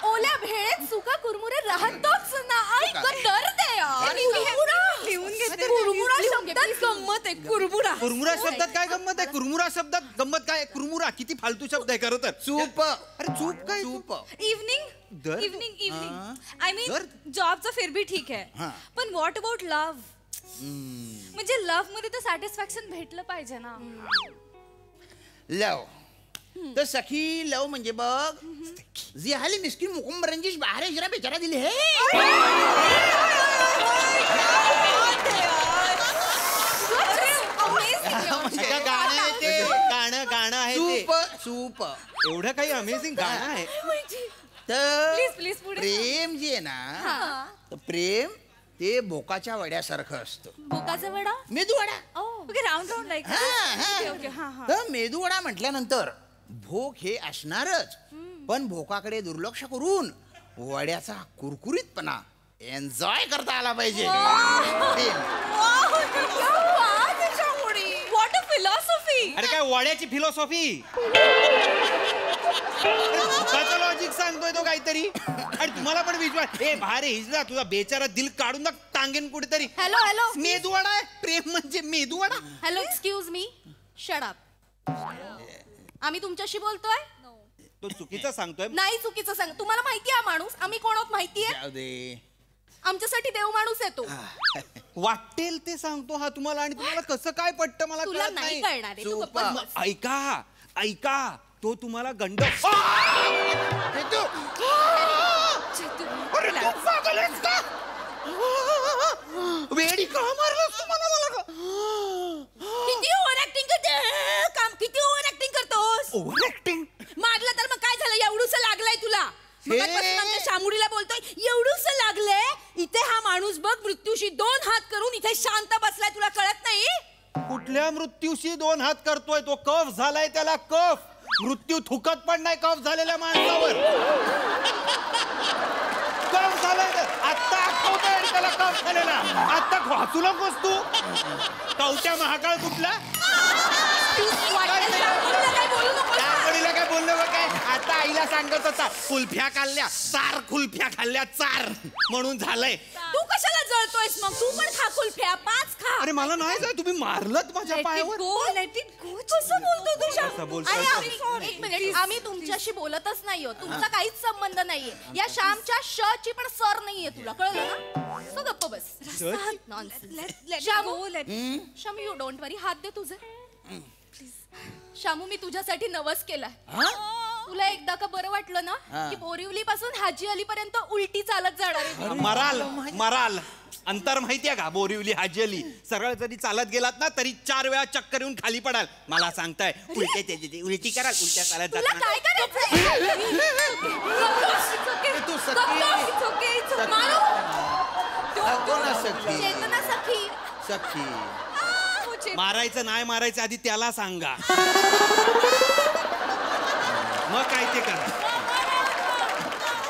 ओल्या भेळेत सुका कुरमुरे राहतोच ना. आई ग, दर्द आहे. लिहून घेते. कुरमुरा शब्दात गंमत आहे. कुरमुरा शब्दात काय गंमत आहे? कुरमुरा शब्दात गंमत काय? कुरमुरा किती फालतू शब्द आहे खरं तर. चूप. अरे चूप काय? इव्हनिंग दर इवनिंग इवनिंग आई मीन जॉबचं फिर भी ठीक आहे पण व्हॉट अबाउट लव्ह म्हणजे लव्ह मध्ये तर सॅटिस्फॅक्शन भेटलं पाहिजे ना. लव तर सखी लव म्हणजे बघ जी हाली मिस्किन मुकुंबरंजी बाहेर इजरा बेचारा दिली हे गाणं आहे सूप सूप एवढं काही अमेझिंग गाणं आहे. तर प्लीज प्रेम जे आहे ना तर प्रेम ते भोकाच्या वड्यासारखं असतं. भोकाचा vada medu vada okay round round like तर मेदूवडा म्हटल्यानंतर भोक हे असणारच पण भोकाकडे दुर्लक्ष करून वड्याचा कुरकुरीतपणा एन्जॉय करता आला पाहिजे. What a philosophy. अरे काय वड्याची फिलॉसॉफी लॉजिक सांगतोय तो काहीतरी आणि तुम्हाला पण विश्वास ए भारे हिजला तुझा बेचारा दिल काढून ना टांगेन कुठेतरी. हॅलो हॅलो मेदूवडा आहे प्रेम म्हणजे मेदूवडा. हॅलो एक्सक्यूज मी शट अप. आम्ही तुमच्याशी बोलतोय. तो चुकीचा सांगतोय. नाही चुकीचं सांग. तुम्हाला माहिती आहे माणूस आम्ही कोण आहोत माहितीये. जाऊ दे आमच्यासाठी देव माणूस आहे तो. वाटेल ते सांगतो हा तुम्हाला आणि तुम्हाला कसं काय पटतं मला तुला कळत नाही नाही. कळणार आहे. तू गप्प बस. ऐका ऐका तो तुम्हाला गंड वेडी का मारलास तुम्हाला मला किती ओव्हर ऍक्टिंग करते काम. किती ओव्हर ऍक्टिंग करतोस. ओव्हर ऍक्टिंग मारलं तर मग काय झालं. एवढूसं लागलंय तुला. मगाचपासून आमच्या शामुडीला बोलतोय एवढूसं लागलंय. इथे हा माणूस बघ मृत्यूशी 2 हात करून इथे शांत बसलाय. तुला कळत नाही. कुठल्या मृत्यूशी 2 हात करतोय तो. कफ झालाय त्याला कफ. मृत्यू थुकत पण नाही कफ झालेल्या माणसावर. कफ झालाय आत्ता आठवतोय त्याला कफ झालेला. आत्ता हसू नकोस तू. कवट्या महाकाळ कुठला काय बोललो काय. आता आईला सांगत होता कुल्फ्या खाल्ल्या 4 कुल्फ्या खाल्ल्या 4 म्हणून झालंय. तू कशाला जळतोयस मग. तू पण खा कुल्फ्या 5 खा. अरे मला नाही जाय तुम्ही मारलत माझ्या पायावर. कसं बोलतो तू कसं बोलतोय? अरे एक मिनिट आम्ही तुमच्याशी बोलतच नाहीयो. तुमचा काहीच संबंध नाहीये. या श्यामच्या श ची पण सर नाहीये. तुला कळलं ना. सो गप्प बस. शामू यू डोंट वरी. हात दे तुझे. शामू मी तुझ्यासाठी नवस केलाय. तुला एकदा का बरं वाटलं ना की बोरिवली पासून हाजी अली पर्यंत उलटी चालत जाणार आहे. मराल मराल अंतर माहितीये का. बोरिवली हाजी अली सरळ जरी चालत गेलात ना तरी 4 वेळा चक्कर येऊन खाली पडाल. मला सांगताय उलटी कराल. उलट्या चालत तुला जात काय करायचंय. तू चेतना सखी सखी मारायचं नाही मारायचं आधी त्याला सांगा मग काय ते करा.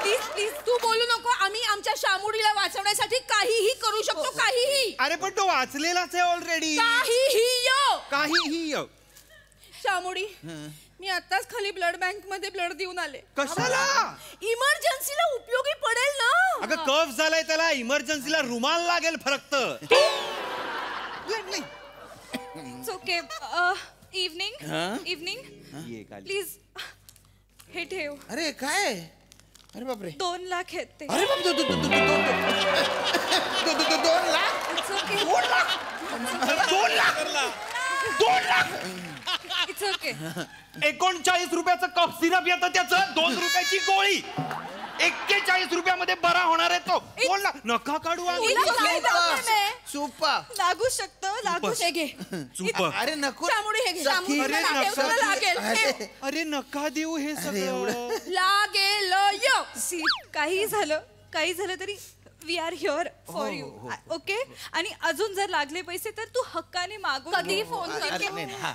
प्लीज प्लीज तू बोलू नको. आम्ही आमच्या शामुडीला वाचवण्यासाठी काहीही करू शकतो. काहीही. अरे पण तो वाचलेलाच आहे ऑलरेडी. काहीही शामुडी मी आताच खाली ब्लड बँक मध्ये ब्लड देऊन आले. कशाला. इमर्जन्सीला उपयोगी पडेल ना. अगं कफ झालाय त्याला. इमर्जन्सीला रुमाल लागेल फरक. ओके इव्हनिंग इव्हनिंग प्लीज हे ठेव. अरे काय. अरे बापरे 2 लाख आहेत ते. अरे बाप 2 लाख. It's okay. 39 रुपयाचं कफ सिरप येतं त्याचं 2 रुपयाची गोळी 41 रुपयामध्ये बरा होणार आहे तो. बोल ना. नका काढू. सूप लागू शकतं. लागू घे. अरे नको. शामुडी हे घे. अरे नका देऊ हे सगळं. लागेल काही झालं तरी we are here for you. Okay. आणि अजून जर लागले पैसे तर तू हक्काने मागू. कधी फोन कर.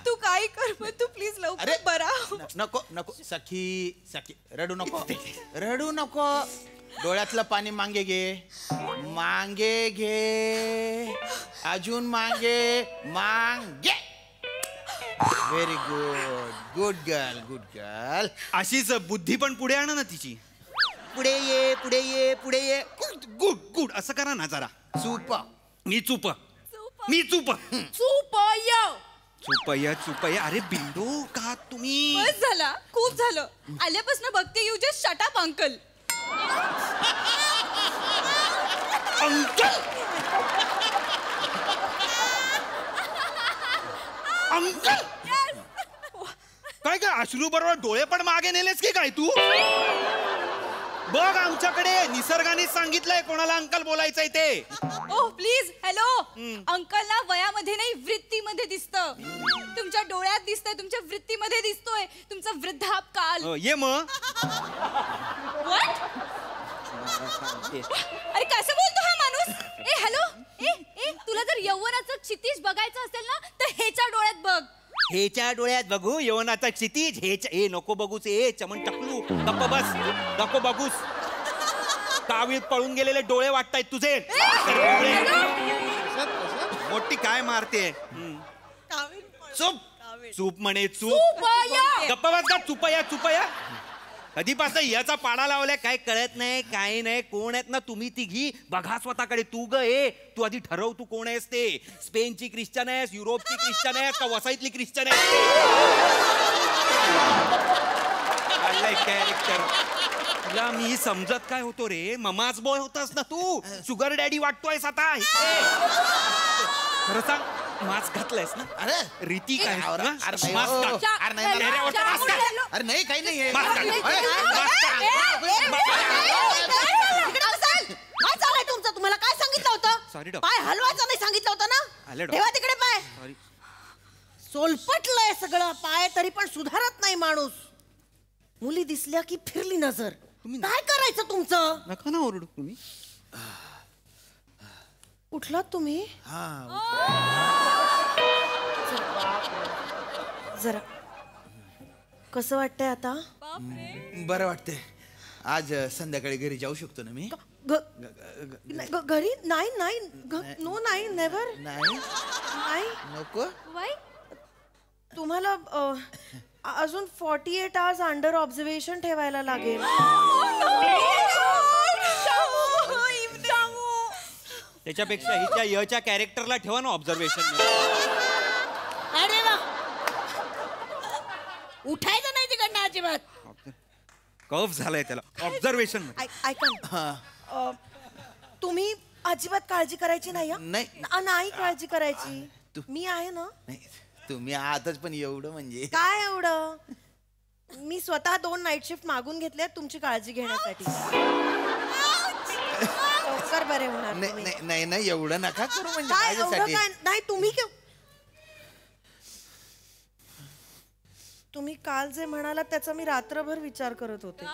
तू काय कर पण तू प्लीज लवकर बरा. नको नको सखी सखी रडू नको. डोळ्यातलं पाणी मांगे घे अजून मांगे. Very good girl. अशीच बुद्धी पण पुढे आणा ना तिची. पुढे ये गुड असं करा ना जरा. चूप अरे बिंदू का तुम्ही. बस झाला. खूप झालं. आल्यापासून बघते you just shut up uncle. Uncle uncle काय काय अश्रू बरोबर डोळे पण मागे नेलेस की काय तू? बघ आमच्याकडे निसर्गाने सांगितलंय कोणाला अंकल बोलायचंय ते. ओ प्लीज हॅलो. अंकल ना वयामध्ये नाही वृत्तीमध्ये दिसतं. तुमच्या डोळ्यात दिसतंय, तुमच्या वृत्तीमध्ये दिसतोय तुमचा वृद्धापकाल. ये मग. अरे कसं बोलतो हा माणूस? ए हॅलो. ए तुला जर यौवनाचं क्षितिज बघायचं असेल ना तर ह्याच्या डोळ्यात बघ. हेच्या डोळ्यात बघू यवनाचा क्षितिज? हे नको बघूच. ए चमन टकलू गप्प बस. नको बघूस. कावीत पळून गेलेले डोळे वाटतायत तुझे. मोठी काय मारते? चूप चूप म्हणे चूप. गप्प बस का. चुपया चुपया. कधीपासून याचा पाडा लावलाय काय कळत नाही. काही नाही. कोण आहेत ना तुम्ही तिघी? बघा स्वतःकडे. तू ग ए तू आधी ठरव तू कोण आहेस ते. स्पेनची ख्रिश्चन आहेस, युरोपची ख्रिश्चन आहेस का वसाईतली ख्रिश्चन आहेस? कॅरेक्टर तुला मी समजत काय होतो रे? ममाच बॉय होतास ना तू. शुगर डॅडी वाटतोयस आता. खरं सांग मास्क घातलायस ना? अरे रीती काय? अरे नाही काही नाही. काय चाललंय तुमचं? तुम्हाला काय सांगितलं Sorry, होतं? doctor. पाय हलवायचं नाही सांगितलं होतं ना? आले, doctor. ठेवा तिकडे पाय. Sorry. सोलपटलंय सगळं पाय तरी पण सुधारत नाही माणूस. मुली दिसल्या की फिरली नजर. काय करायचं तुमचं? नका ना ओरडू तुम्ही. उठलात तुम्ही? जरा कसं वाटतंय आता? बरं वाटतंय. आज संध्याकाळी घरी जाऊ शकतो ना मी? घरी नाही नाही नो नाही नेव्हर नाही नाही नको. तुम्हाला अजून 48 आवर्स अंडर ऑब्झर्वेशन ठेवायला लागेल. त्याच्यापेक्षा हिच्या यच्या कॅरेक्टरला ठेवा ना ऑब्झर्वेशन. अरे वा उठायचं नाही तिकडनं अजिबात. कफ झालाय त्याला ऑब्झर्वेशन. ऐका ना. तुम्ही अजिबात काळजी करायची नाही हं? नाही काळजी करायची. मी आहे ना. नाही तुम्ही आताच पण एवढं म्हणजे काय एवढं? मी स्वतः 2 नाईट शिफ्ट मागून घेतल्या तुमची काळजी घेण्यासाठी. लवकर बरे होणार. नाही नाही एवढं नका करू म्हणजे काय एवढं माझ्यासाठी. काय नाही. तुम्ही काल जे म्हणालात त्याचा मी रात्रभर विचार करत होते.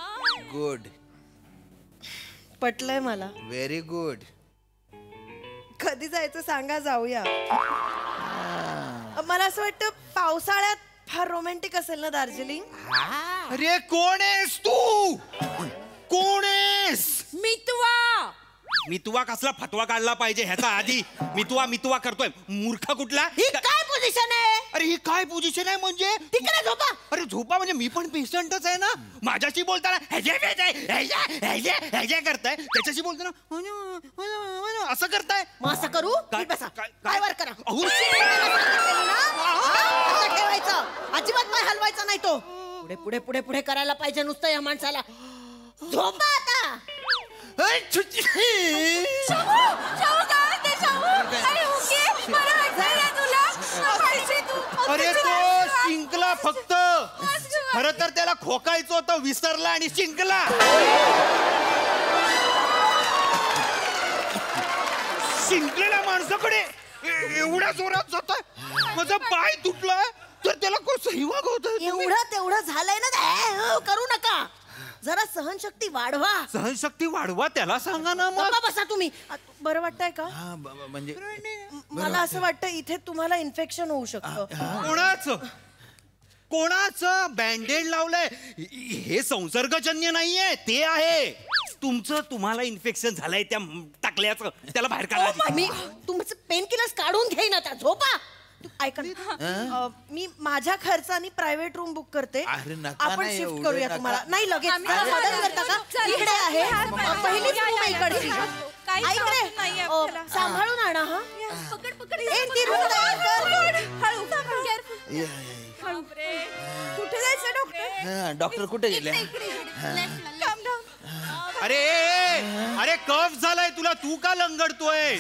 गुड. पटलंय मला. Very good. कधी जायचं सांगा जाऊया. मला असं वाटतं पावसाळ्यात फार रोमॅन्टिक असेल ना दार्जिलिंग? अरे कोण आहेस तू? कोण आहेस? मितवा कसला फतवा काढला पाहिजे ह्याचा आधी. मितवा करतोय मूर्ख कुठला. ही काय पोझिशन आहे? अरे ही काय पोझिशन आहे म्हणजे? तिकडे झोपा. अरे झोपा म्हणजे मी पण पेशंटच आहे ना. माझ्याशी बोलताना ह्याच्या करताय, त्याच्याशी बोलताना असं करताय. असं करू? बसा. काय वर करा. ठेवायचं अजिबात पाय हलवायचा नाही तो. पुढे पुढे पुढे पुढे करायला पाहिजे नुसतं या माणसाला. झोपा आता. अरे तो शिंकला फक्त. खरं तर त्याला खोकायचं होतं विसरला आणि शिंकला. शिंकलेल्या माणसाकडे एवढ्या जोरात जातोय. माझा पाय तुटलाय तर त्याला कसंही वागवतोय. एवढं तेवढं झालंय ना. करू नका. जरा सहनशक्ती वाढवा. सहनशक्ती वाढवा त्याला सांगा ना. मग बसा तुम्ही. बरं वाटतंय का? म्हणजे मला असं वाटतं इथे तुम्हाला इन्फेक्शन होऊ शकतं. कोणाचं बँडेड लावलंय? हे संसर्गजन्य नाहीये ते आहे. तुम्हाला इन्फेक्शन झालंय त्या टाकल्याचं. त्याला बाहेर काढा. मी तुमचं पेन किलर्स काढून घेईन आता. झोपा. ऐका ना. मी माझ्या खर्चानी प्रायव्हेट रूम बुक करते. आपण शिफ्ट करूया तुम्हाला. नाही लगेच मदत करता का? इकडे आहे पहिलीच रूम इकडची. इकडे सांभाळून आणा. हा ती रूम कुठे जायचं डॉक्टर? डॉक्टर कुठे गेले? अरे कफ झालाय तुला, तू का लंगडतोय?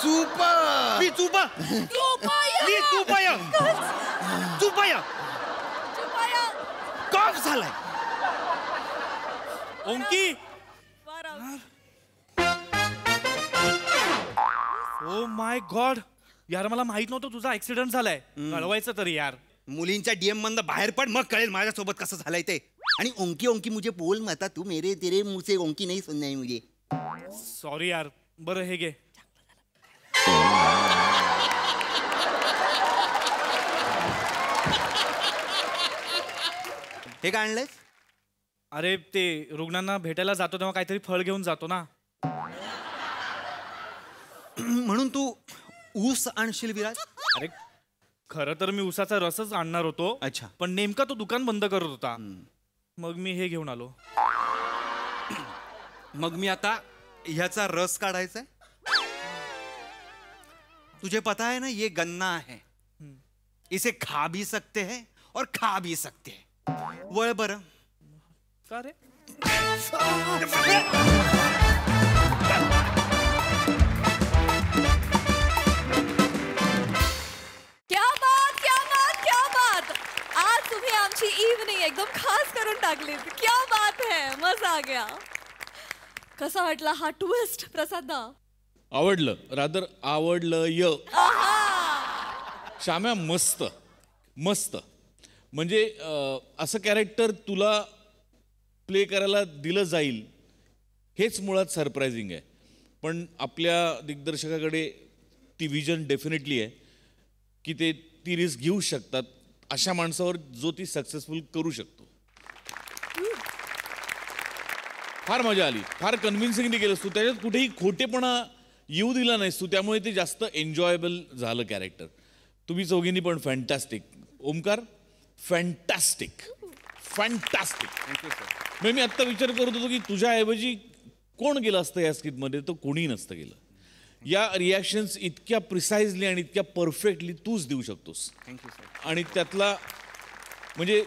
सुपर चुपाय कफ झालाय. ओंकी, ओ माय गॉड यार, मला माहित नव्हतं तुझा ऍक्सिडेंट झालाय. कळवायचं तरी यार. मुलींच्या डीएम मधनं बाहेर पड, मग कळेल माझ्यासोबत कसं झालंय ते. आणि ओंकी ओंकी मुझे बोल मत, तू मेरे तेरे मुंह से ओंकी नहीं सुनना है मुझे. सॉरी यार. बरं हे घे. हे काय आणलंय? अरे ते रुग्णांना भेटायला जातो तेव्हा काहीतरी फळ घेऊन जातो ना. म्हणून तू ऊस आणशील विराज? अरे खरं तर मी उसाचा रसच आणणार होतो. अच्छा. पण नेमका तो दुकान बंद करत होता. मग मी हे घेऊन आलो. मग मी आता ह्याचा रस काढायचा है. तुझे पता है ना, ये गन्ना है. इसे खा भी सकते हैं और खा भी सकते हैं. वळ बरं. का रे? क्या बात, क्या बात, क्या बात. आज तुम्ही आमची इव्हनिंग एकदम खास करून टाकली. क्या बात है, मजा आ गया. कसा वाटला हा ट्विस्ट प्रसादा? आवडलं, रादर आवडलं. श्याम्या मस्त मस्त. म्हणजे असं कॅरेक्टर तुला प्ले करायला दिलं जाईल हेच मुळात सरप्रायझिंग आहे. पण आपल्या दिग्दर्शकाकडे ती विजन डेफिनेटली आहे की ते ती रिस्क घेऊ शकतात अशा माणसावर जो ती सक्सेसफुल करू शकतो. फार मजा आली, फार कन्व्हिन्सिंगली केलंस तू. त्याच्यात कुठेही खोटेपणा येऊ दिला नाहीस तू, त्यामुळे ते जास्त एन्जॉयबल झालं कॅरेक्टर. तुम्ही चौघींनी पण fantastic. Omkar fantastic fantastic. Thank you sir. म्हणजे मी आत्ता विचार करत होतो की तुझ्याऐवजी कोण गेलं असतं या स्किटमध्ये, तर कोणीही नसतं गेलं. या रिॲक्शन्स इतक्या प्रिसाइजली आणि इतक्या परफेक्टली तूच देऊ शकतोस. Thank you sir. आणि त्यातला म्हणजे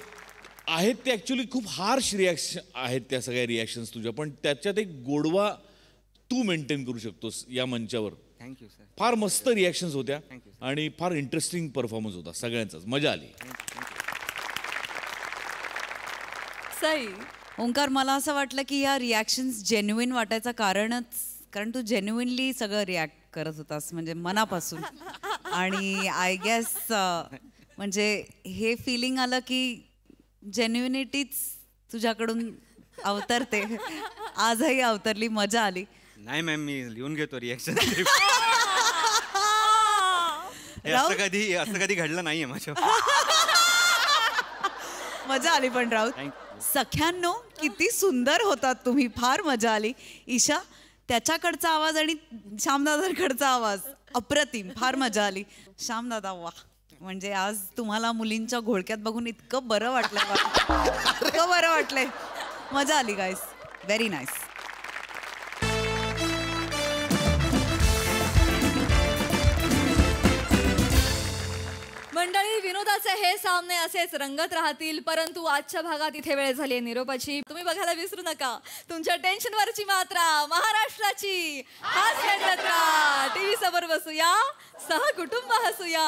आहेत ते ॲक्च्युली खूप हार्श रिॲक्शन आहेत त्या सगळ्या रिॲक्शन्स तुझ्या, पण त्याच्यात एक गोडवा तू मेंटेन करू शकतोस या मंचावर. Thank you sir. फार मस्त रिॲक्शन्स होत्या आणि फार इंटरेस्टिंग परफॉर्मन्स होता सगळ्यांचाच. मजा आली. सई, ओंकार, मला असं वाटलं की या रिॲक्शन्स जेन्युइन वाटायचं कारण तू जेन्युइनली सगळं रिॲक्ट करत होतास, म्हणजे मनापासून. आणि आय गेस म्हणजे हे फिलिंग आलं की जेन्युइनिटीच तुझ्याकडून अवतरते. आजही अवतरली, मजा आली. नाही मॅम, मी लिहून घेतो रिॲक्शन. असं कधी घडलं नाहीये माझ्या. मजा आली. पण राऊत, सख्यांनो किती सुंदर होतात तुम्ही, फार मजा आली. ईशा, त्याच्याकडचा आवाज आणि श्यामदादाकडचा आवाज अप्रतिम, फार मजा आली. श्यामदादा, वा, म्हणजे आज तुम्हाला मुलींच्या घोळक्यात बघून इतकं बरं वाटलं. इतकं बरं वाटलंय. मजा आली गाईस, व्हेरी नाईस. मंडळी, विनोदाचे हे सामने असेच रंगत राहतील, परंतु आजच्या भागात इथे वेळ झाली निरोपाची. तुम्ही बघायला विसरू नका तुमच्या टेन्शनवरची मात्रा, महाराष्ट्राची हास्य जत्रा. टीव्ही समोर बसूया, सहकुटुंब हसूया.